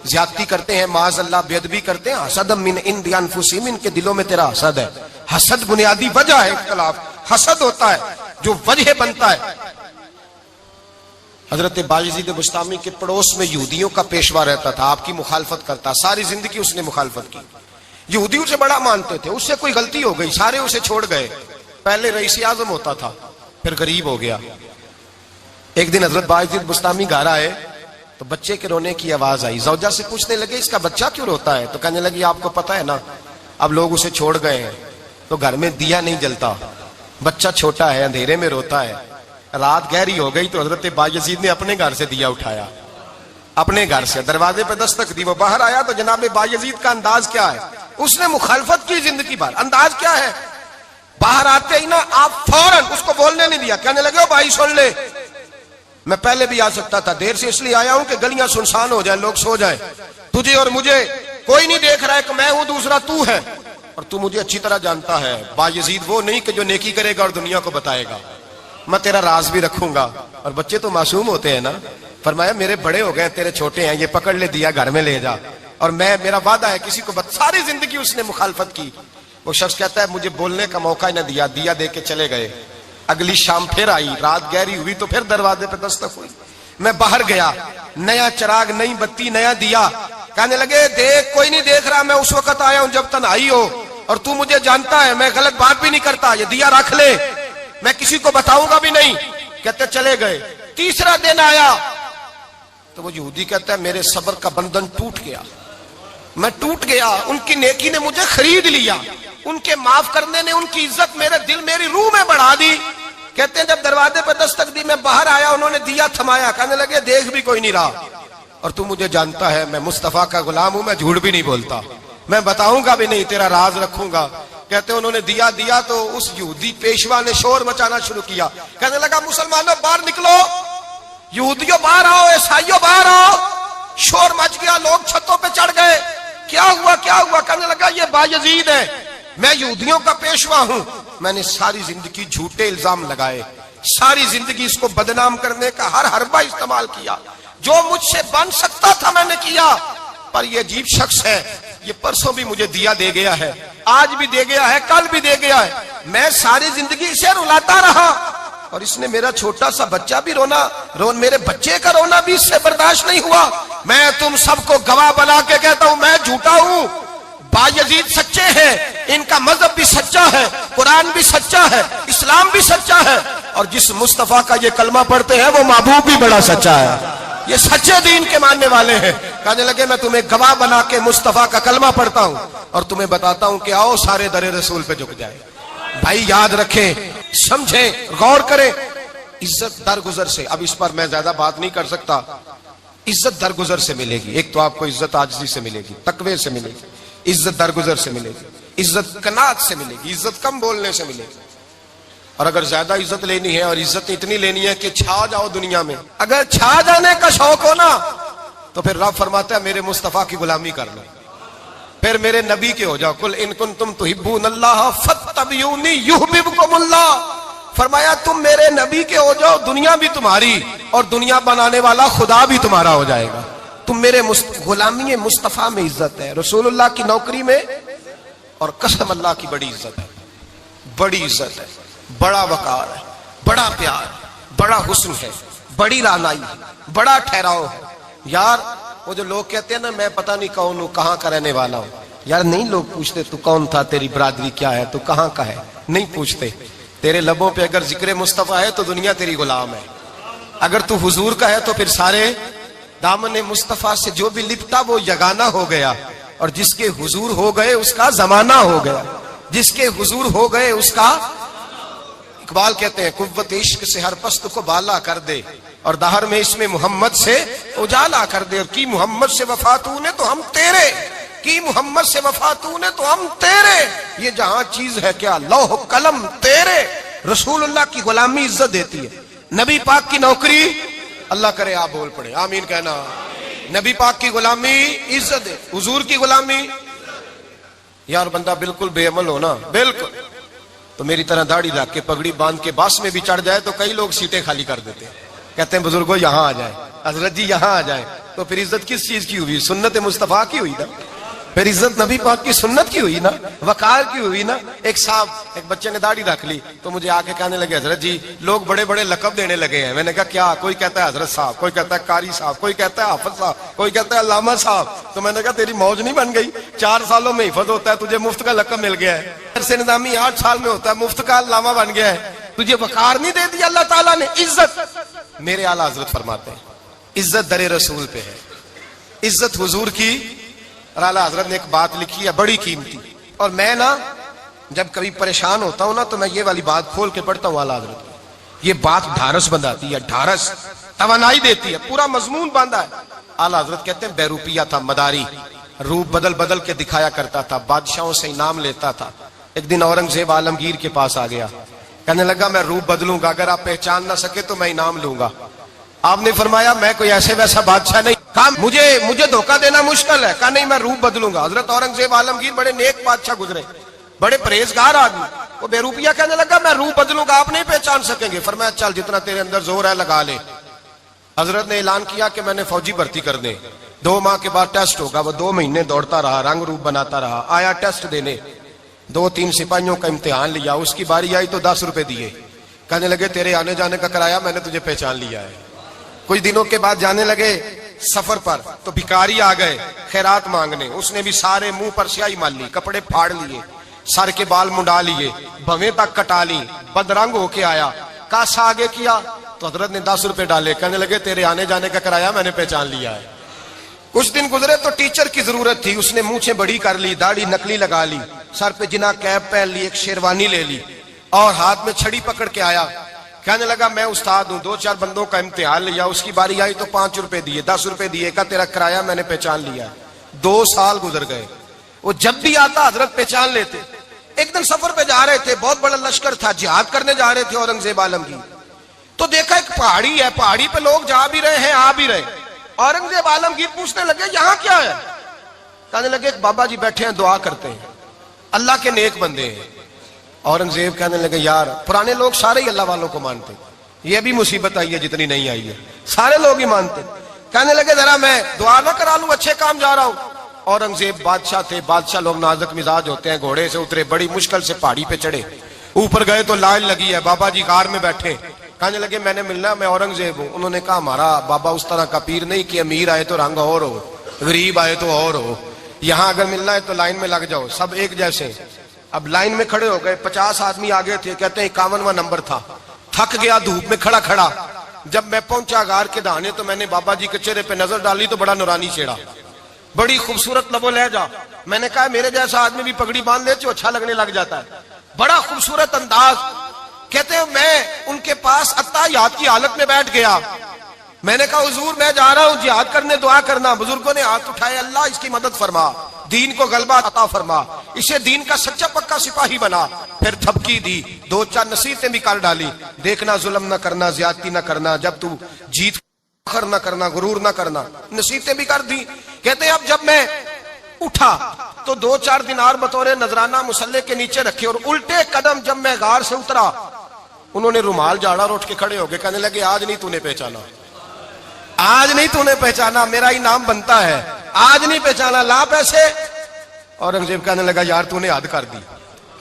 ज्यादती करते हैं, माज अल्लाह बेअदबी करते हैं, हसद मिन इंदी अनफुसिहिम, इनके दिलों में तेरा हसद है। हसद बुनियादी वजह है इख्तिलाफ, हसद होता है जो वजह बनता है। हजरत बायजीद बुस्तामी के पड़ोस में यहूदियों का पेशवा रहता था, आपकी मुखालफत करता, सारी जिंदगी उसने मुखालफत की। यहूदी उसे बड़ा मानते थे, उससे कोई गलती हो गई सारे उसे छोड़ गए। पहले रईस आजम होता था फिर गरीब हो गया। एक दिन हजरत बायजीद बुस्तामी घर आए तो बच्चे के रोने की आवाज आई। जौजा से पूछने लगे इसका बच्चा क्यों रोता है, तो कहने लगी आपको पता है ना अब लोग उसे छोड़ गए हैं तो घर में दिया नहीं जलता, बच्चा छोटा है अंधेरे में रोता है। रात गहरी हो गई तो हजरत बायजीद ने अपने घर से दिया उठाया, अपने घर से दरवाजे पे दस्तक दी। वो बाहर आया तो जनाब बायजीद का अंदाज क्या है, उसने मुखालफत की जिंदगी भर। अंदाज क्या है, बाहर आते ही ना आप फौरन उसको बोलने नहीं दिया। कहने लगे ओ भाई सुन ले, मैं पहले भी आ सकता था, देर से इसलिए आया हूं कि गलियां सुनसान हो जाए, लोग सो जाए, तुझे और मुझे कोई नहीं देख रहा है कि मैं हूं दूसरा तू है, और तू मुझे अच्छी तरह जानता है। बायजीद वो नहीं कि जो नेकी करेगा और दुनिया को बताएगा, मैं तेरा राज भी रखूंगा। और बच्चे तो मासूम होते हैं ना। फरमाया मेरे बड़े हो गए तेरे छोटे हैं, ये पकड़ ले दिया घर में ले जा, और मैं मेरा वादा है किसी को सारी जिंदगी उसने मुखालफत की। वो शख्स कहता है मुझे बोलने का मौका ही ना दिया, दिया दे के चले गए। अगली शाम फिर आई, रात गहरी हुई तो फिर दरवाजे पे दस्तक हुई। मैं बाहर गया, नया चिराग नई बत्ती नया दिया। कहने लगे देख कोई नहीं देख रहा, मैं उस वक्त आया हूं जब तन्हाई हो, और तू मुझे जानता है मैं गलत बात भी नहीं करता, ये दिया रख ले, मैं किसी को बताऊंगा भी नहीं। कहते चले गए। तीसरा दिन आया तो वो यहूदी कहता है मेरे सब्र का बंधन टूट गया, मैं टूट गया, उनकी नेकी ने मुझे खरीद लिया, उनके माफ करने ने उनकी इज्जत मेरे दिल मेरी रूह में बढ़ा दी। कहते हैं जब दरवाजे पर दस्तक दी मैं बाहर आया, उन्होंने दिया थमाया। कहने लगे देख भी कोई नहीं रहा, और तू मुझे जानता है मैं मुस्तफा का गुलाम हूं, मैं झूठ भी नहीं बोलता, मैं बताऊंगा भी नहीं, तेरा राज रखूंगा। कहते उन्होंने दिया दिया तो उस यहूदी पेशवा ने शोर मचाना शुरू किया, कहने लगा मुसलमानों बाहर निकलो, यहूदियों बाहर आओ, ईसाइयों बाहर आओ। शोर मच गया, लोग छतों पे चढ़ गए। क्या हुआ क्या हुआ? कहने लगा ये बायजीद है, मैं यहूदियों का पेशवा हूं। मैंने सारी जिंदगी झूठे इल्जाम लगाए, सारी जिंदगी इसको बदनाम करने का हर हरबा इस्तेमाल किया, जो मुझसे बन सकता था मैंने किया। पर ये अजीब शख्स है, ये परसों भी मुझे दिया दे गया है, आज भी दे गया है, कल भी दे गया है। मैं सारी जिंदगी इसे रुलाता रहा और इसने मेरा छोटा सा बच्चा भी मेरे बच्चे का रोना भी इससे बर्दाश्त नहीं हुआ। मैं तुम सबको गवाह बना के कहता हूं मैं झूठा हूं, बायजीद सच्चे हैं, इनका मजहब भी सच्चा है, कुरान भी सच्चा है, इस्लाम भी सच्चा है, और जिस मुस्तफा का ये कलमा पढ़ते हैं वो महबूब भी बड़ा सच्चा है, ये सच्चे दीन के मानने वाले हैं। कहने लगे मैं तुम्हें गवाह बना के मुस्तफा का कलमा पढ़ता हूं और तुम्हें बताता हूं कि आओ सारे दरे रसूल पे झुक जाए। भाई याद रखें, समझें, गौर करें, इज्जत दरगुजर से, अब इस पर मैं ज्यादा बात नहीं कर सकता, इज्जत दरगुजर से मिलेगी। एक तो आपको इज्जत आजिज़ी से मिलेगी, तकवे से मिलेगी, इज्जत दरगुजर से मिलेगी, इज्जत कनात से मिलेगी, इज्जत कम बोलने से मिलेगी। और अगर ज्यादा इज्जत लेनी है और इज्जत इतनी लेनी है कि छा जाओ दुनिया में, अगर छा जाने का शौक हो ना, तो फिर रब फरमाता है मेरे मुस्तफा की गुलामी कर लो, फिर मेरे नबी के हो जाओ। कुल इन कुंतुम तुहिब्बूनल्लाह फत्तबिऊनी युहबिबकुमुल्लाह, फरमाया तुम मेरे नबी के हो जाओ, दुनिया भी तुम्हारी और दुनिया बनाने वाला खुदा भी तुम्हारा हो जाएगा। तुम मेरे गुलामी मुस्तफा में इज्जत है, रसूलुल्लाह की नौकरी में, और कसम अल्लाह की बड़ी इज्जत है, बड़ी इज्जत है, बड़ा वकार है, बड़ा प्यार, बड़ा हुस्न है, बड़ी रानाई है, बड़ा ठहराव है। यार वो जो लोग कहते हैं ना मैं पता नहीं कौन हूं, कहां का रहने वाला हूं, यार नहीं लोग पूछते तू कौन था, तेरी बरादरी क्या है, तू कहां का है, नहीं पूछते। तेरे लबों पे अगर जिक्र मुस्तफा है तो दुनिया तेरी गुलाम है, अगर तू हुजूर का है तो फिर सारे दामन मुस्तफा से जो भी लिपटा वो यगाना हो गया, और जिसके हुजूर हो गए उसका जमाना हो गया, जिसके हुजूर हो गए उसका। इकबाल कहते हैं कुव्वत इश्क से हर पस्त को बाला कर दे और दहर में इसमें मोहम्मद से उजाला कर दे। और की मोहम्मद से वफा तूने तो हम तेरे, की मोहम्मद से वफा तूने तो हम तेरे, ये जहां चीज है क्या लौह कलम तेरे। रसूलुल्लाह की गुलामी इज्जत देती है, नबी पाक की नौकरी, अल्लाह करे आप बोल पड़े आमीन कहना, नबी पाक की गुलामी इज्जत है, हुजूर की गुलामी। यार बंदा बिल्कुल बेअमल हो ना, बिल्कुल, तो मेरी तरह दाढ़ी रख के पगड़ी बांध के बस में भी चढ़ जाए तो कई लोग सीटें खाली कर देते हैं, कहते हैं बुजुर्गों यहां आ जाए, हजरत जी यहां आ जाए। तो फिर इज्जत किस चीज की हुई? सुन्नत मुस्तफा की हुई ना, फिर इज्जत नबी पाक की सुन्नत की हुई ना, वकार की हुई ना। एक साहब, एक बच्चे ने दाढ़ी रख ली तो मुझे आके कहने लगे हजरत जी लोग बड़े बड़े लकब देने लगे हैं। मैंने कहा क्या? कोई कहता है हजरत साहब, कोई कहता है कारी साहब, कोई कहता है हाफिज साहब, कोई कहता है अल्लामा साहब। तो मैंने कहा तेरी मौज नहीं बन गई, 4 सालों में हिफज होता है, तुझे मुफ्त का लकब मिल गया है, से निजामी 8 साल में होता है, मुफ्त का अल्लामा बन गया है, तुझे वकार नहीं दे दिया अल्लाह ताला ने। इज्जत मेरे आला हजरत फरमाते हैं इज्जत दरे रसूल पे है, इज्जत हुजूर की। और आला हजरत ने एक बात लिखी है बड़ी कीमती, और मैं ना जब कभी परेशान होता हूं ना तो मैं ये वाली बात खोल के पढ़ता हूं आला हजरत की। ये बात ढारस बंधाती है, ढारस तवानाई देती है, पूरा मजमून बांधा है। आला हजरत कहते हैं बैरूपिया था, मदारी, रूप बदल बदल के दिखाया करता था, बादशाहों से इनाम लेता था। एक दिन औरंगजेब आलमगीर के पास आ गया, कहने लगा मैं रूप बदलूंगा, अगर आप पहचान ना सके तो मैं इनाम लूंगा। आपने फरमाया मैं कोई ऐसे वैसा बादशाह नहीं, कहा मुझे धोखा देना मुश्किल है, कहा नहीं मैं रूप बदलूंगा। हजरत औरंगजेब आलमगीर बड़े नेक बादशाह गुजरे, बड़े परहेजगार आदमी, वो बेरूपिया कहने लगा मैं रूप बदलूंगा, आप नहीं पहचान सकेंगे। फरमाया चल जितना तेरे अंदर जोर है लगा ले। हजरत ने ऐलान किया कि मैंने फौजी भर्ती कर दे, 2 माह के बाद टेस्ट होगा। वो 2 महीने दौड़ता रहा, रंग रूप बनाता रहा, आया टेस्ट देने, 2-3 सिपाहियों का इम्तिहान लिया, उसकी बारी आई तो 10 रुपए दिए, कहने लगे तेरे आने जाने का किराया मैंने तुझे पहचान लिया है। कुछ दिनों के बाद जाने लगे सफर पर तो भिखारी आ गए खैरात मांगने, उसने भी सारे मुंह पर स्याही मार ली, कपड़े फाड़ लिए, सर के बाल मुंडा लिए, भवें तक कटा ली, बदरंग होके आया, कासा आगे किया तो हजरत ने 10 रुपए डाले, कहने लगे तेरे आने जाने का किराया मैंने पहचान लिया है। कुछ दिन गुजरे तो टीचर की जरूरत थी, उसने मूछें बड़ी कर ली, दाढ़ी नकली लगा ली, सर पे जिना कैप पहन ली, एक शेरवानी ले ली और हाथ में छड़ी पकड़ के आया, कहने लगा मैं उस्ताद हूं, 2-4 बंदों का इम्तिहान लिया, उसकी बारी आई तो 5 रुपए दिए, 10 रुपए दिए, का तेरा किराया मैंने पहचान लिया। 2 साल गुजर गए, वो जब भी आता हजरत पहचान लेते। एक दिन सफर पे जा रहे थे, बहुत बड़ा लश्कर था, जिहाद करने जा रहे थे औरंगजेब आलम की। तो देखा एक पहाड़ी है, पहाड़ी पे लोग जा भी रहे हैं, आ भी रहे। औरंगजेब आलमगीर पूछने लगे यहाँ क्या है? कहने लगे एक बाबा जी बैठे हैं, दुआ करते हैं, अल्लाह के नेक बंदे हैं। औरंगजेब कहने लगे यार पुराने लोग सारे ही अल्लाह वालों को मानते, ये भी मुसीबत आई है जितनी नहीं आई है, सारे लोग ही मानते। कहने लगे जरा मैं दुआ ना करा लूं, अच्छे काम जा रहा हूं। औरंगजेब बादशाह थे, बादशाह लोग नाजुक मिजाज होते हैं, घोड़े से उतरे, बड़ी मुश्किल से पहाड़ी पे चढ़े, ऊपर गए तो लाइन लगी है, बाबा जी कार में बैठे। कहने लगे मैंने मिलना, मैं औरंगजेब हूं। उन्होंने कहा हमारा बाबा उस तरह का पीर नहीं कि अमीर आए तो रंग और हो, गरीब आए तो और हो, यहाँ अगर मिलना है तो लाइन में लग जाओ, सब एक जैसे। अब लाइन में खड़े हो गए, 50 आदमी आगे थे, कहते हैं 51वां नंबर था। थक गया धूप में खड़ा खड़ा। जब मैं पहुंचा गार के दाने तो मैंने बाबा जी के चेहरे पे नजर डाली तो बड़ा नूरानी चेहरा, बड़ी खूबसूरत लबो लहजा। मैंने कहा मेरे जैसा आदमी भी पगड़ी बांध ले तो अच्छा लगने लग जाता है, बड़ा खूबसूरत अंदाज। कहते हैं मैं उनके पास अत्ताहियात की हालत में बैठ गया। मैंने कहा हुजूर मैं जा रहा हूं जिहाद करने, दुआ करना। बुजुर्गों ने हाथ उठाए, अल्लाह इसकी मदद फरमा, दीन को गलबा अता फरमा, इसे दीन का सच्चा पक्का सिपाही बना। फिर थपकी दी, 2-4 नसीहतें भी कर डाली, देखना जुल्म न करना, ज्यादती न करना, जब तू जीत फखर न करना, गुरूर न करना, नसीहतें भी कर दी। कहते हैं अब जब मैं उठा तो 2-4 दिनार बतौरे नजराना मुसल्ले के नीचे रखे, और उल्टे कदम जब मैं गार से उतरा उन्होंने रुमाल झाड़ा और उठ के खड़े हो गए। कहने लगे आज नहीं तूने पहचाना, आज नहीं तूने पहचाना, मेरा इनाम बनता है, आज नहीं पहचाना, ला पैसे। औरंगजेब कहने लगा यार तूने हद कर दी,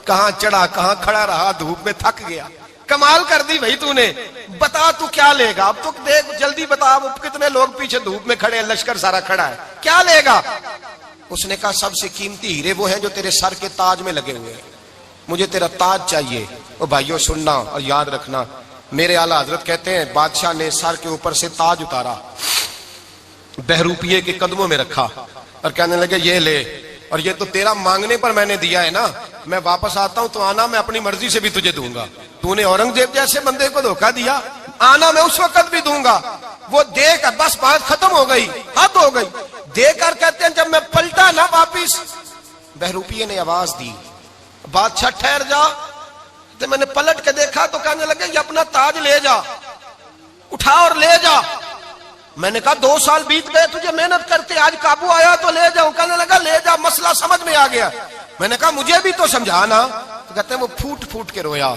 कहां चढ़ा कहां खड़ा रहा, धूप में थक गया, कमाल कर दी भाई तूने, बता तू क्या लेगा, अब तो देख जल्दी बता, अब कितने लोग पीछे धूप में खड़े हैं, लश्कर सारा खड़ा है, क्या लेगा? उसने कहा सबसे कीमती हीरे वो हैं जो तेरे सर के ताज में लगे हुए हैं, मुझे तेरा ताज चाहिए। ओ भाइयों सुनना और याद रखना, मेरे आला हजरत कहते हैं बादशाह ने सर के ऊपर से ताज उतारा, बहरूपिये के कदमों में रखा और कहने लगे ये ले, और ये तो तेरा मांगने पर मैंने दिया है ना, मैं वापस आता हूं तो आना मैं अपनी मर्जी से भी तुझे दूंगा। तूने औरंगजेब जैसे बंदे को धोखा दिया, आना मैं उस वक्त भी दूंगा। वो देकर बस बात खत्म हो गई, हद हो गई। देकर कहते हैं जब मैं पलटा ना वापिस, बहरूपिये ने आवाज दी बादशाह ठहर जा। तो मैंने पलट के देखा तो कहने लगे ये अपना ताज ले जा, उठा और ले जा। मैंने कहा 2 साल बीत गए तुझे मेहनत करते, आज काबू आया तो ले जाऊं। कहने लगा ले जा, मसला समझ में आ गया। मैंने कहा मुझे भी तो समझाना। तो कहते हैं वो फूट फूट के रोया,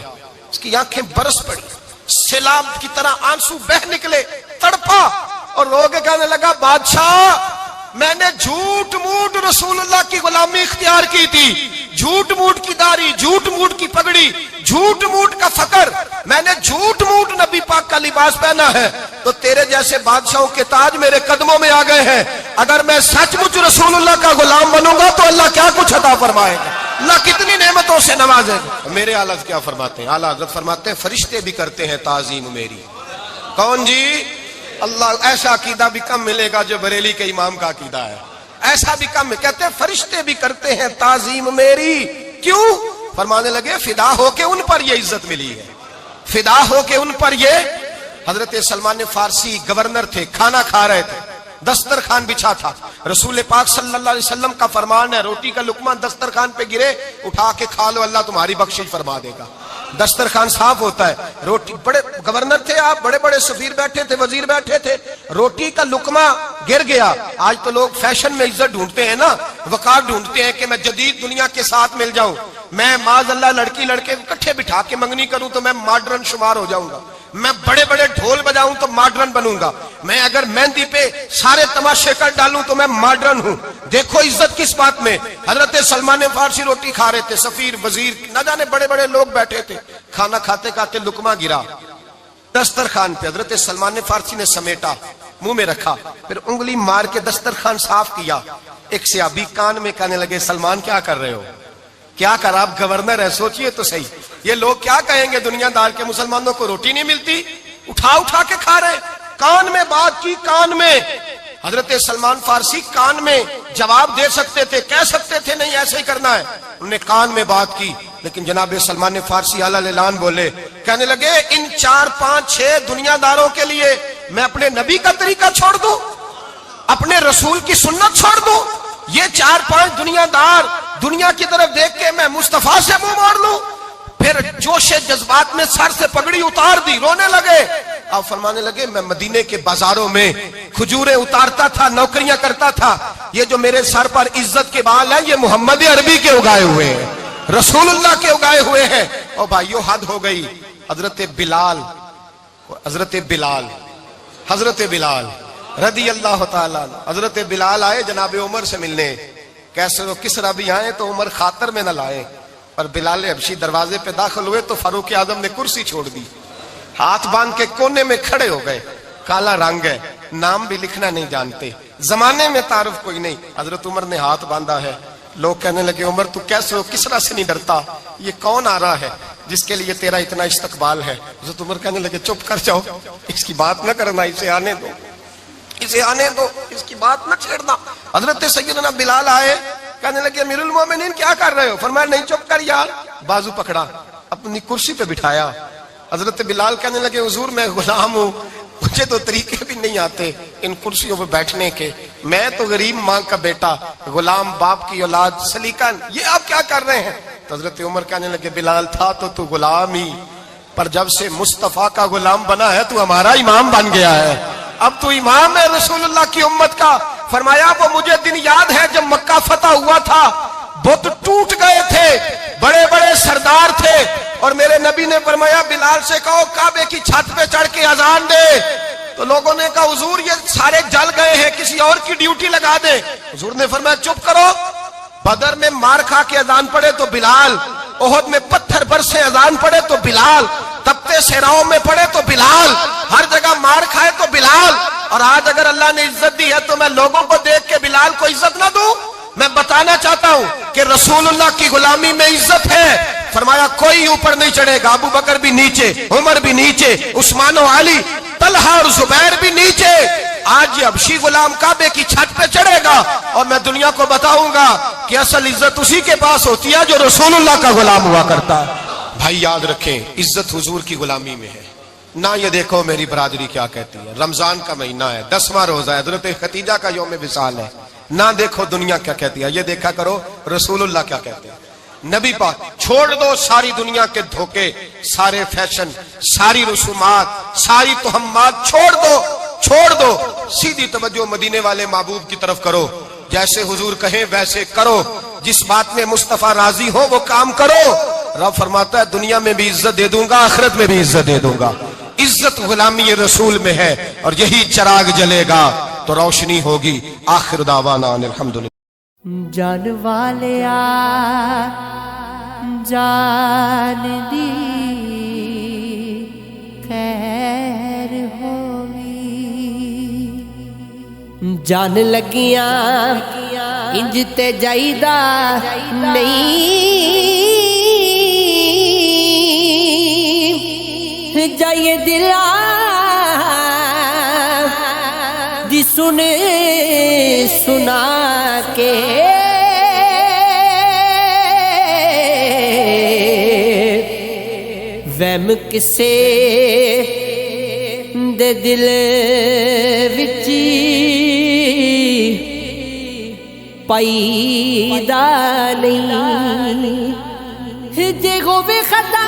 उसकी आंखें बरस पड़ी, सैलाब की तरह आंसू बह निकले, तड़पा और रो के कहने लगा बादशाह मैंने झूठ मूठ रसूलुल्लाह की गुलामी इख्तियार की थी, झूठ मूठ की दाढ़ी, झूठ मूठ की पगड़ी, झूठ मूठ का फकर, मैंने झूठ मूठ नबी पाक का लिबास पहना है, तो तेरे जैसे बादशाहों के ताज मेरे कदमों में आ गए हैं। अगर मैं सचमुच रसूलुल्लाह का गुलाम बनूंगा तो अल्लाह क्या कुछ अता फरमाएगा, अल्लाह कितनी नेमतों से नवाजेगा। मेरे आला क्या फरमाते हैं, आला हज़रत फरमाते हैं फरिश्ते भी करते हैं ताजीम मेरी। कौन जी? अल्लाह। ऐसा अकीदा भी कम मिलेगा जो बरेली के इमाम का अकीदा है, ऐसा भी कम। कहते हैं फरिश्ते भी करते हैं ताजीम मेरी। क्यों? फरमाने लगे फिदा होके उन पर ये इज्जत मिली है, फिदा होके उन पर ये। हजरत सलमान फारसी गवर्नर थे, खाना खा रहे थे, दस्तरखान बिछा था, रसूल पाक सल्लल्लाहु अलैहि वसल्लम का फरमान है रोटी का लुकमा दस्तरखान पे गिरे उठा के खा लो, अल्लाह तुम्हारी बख्शिश फरमा देगा। दस्तरखान साफ होता है, रोटी, बड़े गवर्नर थे आप, बड़े बड़े सफीर बैठे थे, वजीर बैठे थे, रोटी का लुकमा गिर गया। आज तो लोग फैशन में इज्जत ढूंढते हैं ना, वकार ढूंढते हैं कि मैं जदीद दुनिया के साथ मिल जाऊं, मैं माज़अल्लाह लड़की लड़के इकट्ठे बिठा के मंगनी करूं तो मैं मॉडर्न शुमार हो जाऊंगा, मैं बड़े बड़े ढोल बजाऊं तो मॉडर्न बनूंगा, मैं अगर मेहंदी पे सारे तमाशे कर डालूं तो मैं मॉडर्न हूं। देखो इज्जत किस बात में। हजरत सलमान फारसी रोटी खा रहे थे, सफीर वजीर न जाने बड़े बड़े लोग बैठे थे, खाना खाते खाते लुकमा गिरा दस्तरखान पे। हजरत सलमान फारसी ने समेटा, मुंह में रखा, फिर उंगली मार के दस्तरखान साफ किया। एक सहाबी कान में कहने लगे सलमान क्या कर रहे हो, क्या कर, आप गवर्नर है, सोचिए तो सही, ये लोग क्या कहेंगे दुनियादार के, मुसलमानों को रोटी नहीं मिलती, उठा उठा के खा रहे। कान में बात की, कान में। हजरत सलमान फारसी कान में जवाब दे सकते थे, कह सकते थे नहीं ऐसे ही करना है, उन्होंने कान में बात की। लेकिन जनाब सलमान फारसी आला ऐलान बोले, कहने लगे इन 4, 5, 6 दुनियादारों के लिए मैं अपने नबी का तरीका छोड़ दूं, अपने रसूल की सुन्नत छोड़ दूं? ये 4, 5 दुनियादार दुनिया की तरफ देख के मैं मुस्तफा से मुंह मोड़ लूं? फिर जोशे जज्बात में सर से पगड़ी उतार दी, रोने लगे। अब फरमाने लगे मैं मदीने के बाजारों में खजूरें उतारता था, नौकरियां करता था। ये जो मेरे सर पर इज्जत के बाल हैं, ये मोहम्मद अरबी के उगाए हुए हैं, रसूलुल्लाह के उगाए हुए हैं। और भाइयों हद हो गई। हजरत बिलाल रदी अल्लाह ताला, हजरत बिलाल आए जनाब उमर से मिलने। कैसे वो किसरा भी आए तो उमर खातर में न लाए। पर बिलाल हबशी दरवाजे पे दाखिल हुए तो फारूक आजम ने कुर्सी छोड़ दी, हाथ बांध के कोने में खड़े हो गए। काला रंग है, नाम भी लिखना नहीं जानते, जमाने में तारुफ कोई नहीं। हजरत उमर ने हाथ बांधा है। लोग कहने लगे उमर तू कैसे हो, किसरा से नहीं डरता? ये कौन आ रहा है जिसके लिए तेरा इतना इस्तकबाल है? हजरत उमर कहने लगे चुप कर जाओ, इसकी बात न करना, इसे आने दो, इसे आने दो, इसकी बात न छेड़ना। हजरत सैयदना बिलाल आए, कहने लगे अमीरुल मोमिनीन क्या कर रहे हो? फरमाया नहीं चुप कर यार। बाजू पकड़ा, अपनी कुर्सी पे बिठाया। हजरत बिलाल कहने लगे हुजूर मैं गुलाम हूं, मुझे तो तरीके भी नहीं आते इन कुर्सियों पे बैठने के। मैं तो गरीब माँ का बेटा, गुलाम बाप की औलाद, सलीका, ये आप क्या कर रहे हैं? तो हजरत उमर कहने लगे बिलाल था तो तू गुलाम ही, पर जब से मुस्तफा का गुलाम बना है तू हमारा इमाम बन गया है। अब तू इमाम है रसूलुल्लाह की उम्मत का। फरमाया वो मुझे दिन याद है जब मक्का फतह हुआ था, बुत टूट गए थे, बड़े बड़े सरदार थे, और मेरे नबी ने फरमाया बिलाल से कहो काबे की छत पे चढ़ के अजान दे। तो लोगों ने कहा हुजूर ये सारे जल गए हैं, किसी और की ड्यूटी लगा दे। हुजूर ने फरमाया चुप करो। बदर में मार खा के अजान पड़े तो बिलाल, ओहद में पत्थर बरसे अजान पड़े तो बिलाल, तपते सेराओं में पड़े तो बिलाल, हर जगह मार खाए तो बिलाल। और आज अगर अल्लाह ने इज्जत दी है तो मैं लोगों को देख के बिलाल को इज्जत ना दूं? मैं बताना चाहता हूं कि रसूलुल्लाह की गुलामी में इज्जत है। फरमाया कोई ऊपर नहीं चढ़ेगा, अबू बकर भी नीचे, उमर भी नीचे, उस्मान और अली, तलहा और जुबैर भी नीचे। आज ये हबशी गुलाम काबे की छत पे चढ़ेगा और मैं दुनिया को बताऊंगा कि असल इज्जत उसी के पास होती है जो रसूलुल्लाह का गुलाम हुआ करता है। भाई याद रखें, इज्जत हुजूर की गुलामी में है ना। ये देखो मेरी बरादरी क्या कहती है, रमजान का महीना है, 10वां रोजा है, हजरत खतीजा का यौम विसाल है ना। देखो दुनिया क्या कहती है, ये देखा करो रसूलुल्लाह क्या कहते हैं। नबी पाक छोड़ दो सारी दुनिया के धोखे, सारे फैशन, सारी रसूमात, सारी तोहम्मात छोड़ दो, छोड़ दो। सीधी तवज्जो मदीने वाले महबूब की तरफ करो। जैसे हुजूर कहे वैसे करो, जिस बात में मुस्तफा राजी हो वो काम करो। रब फरमाता है दुनिया में भी इज्जत दे दूंगा, आखिरत में भी इज्जत दे दूंगा। इज्जत गुलामी रसूल में है और यही चिराग जलेगा तो रोशनी होगी। आखिर दावाना अल्हम्दुलिल्लाह। जान वाले जान दी खैर होवी, जान लगियां इंज ते जाईदा नहीं, जाइए दिला दी सुने सुना के। वहम किसे दे दिल विच पाईदा नहीं, जे होवे खता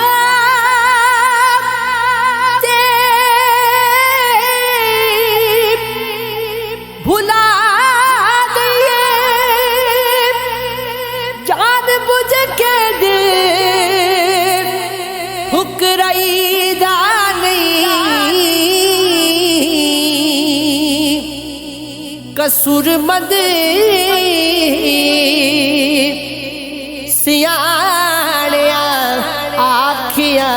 भुला गए, जान बुझ के दे हुक्राईदा नहीं, कसूरमंद सियाणिया आखिया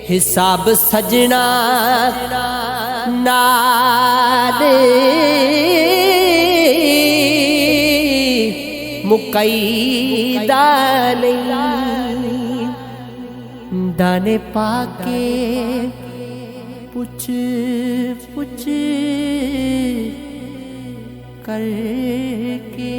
हिसाब सजना नाल मुकईदा नहीं, दाने पाके पुछ करके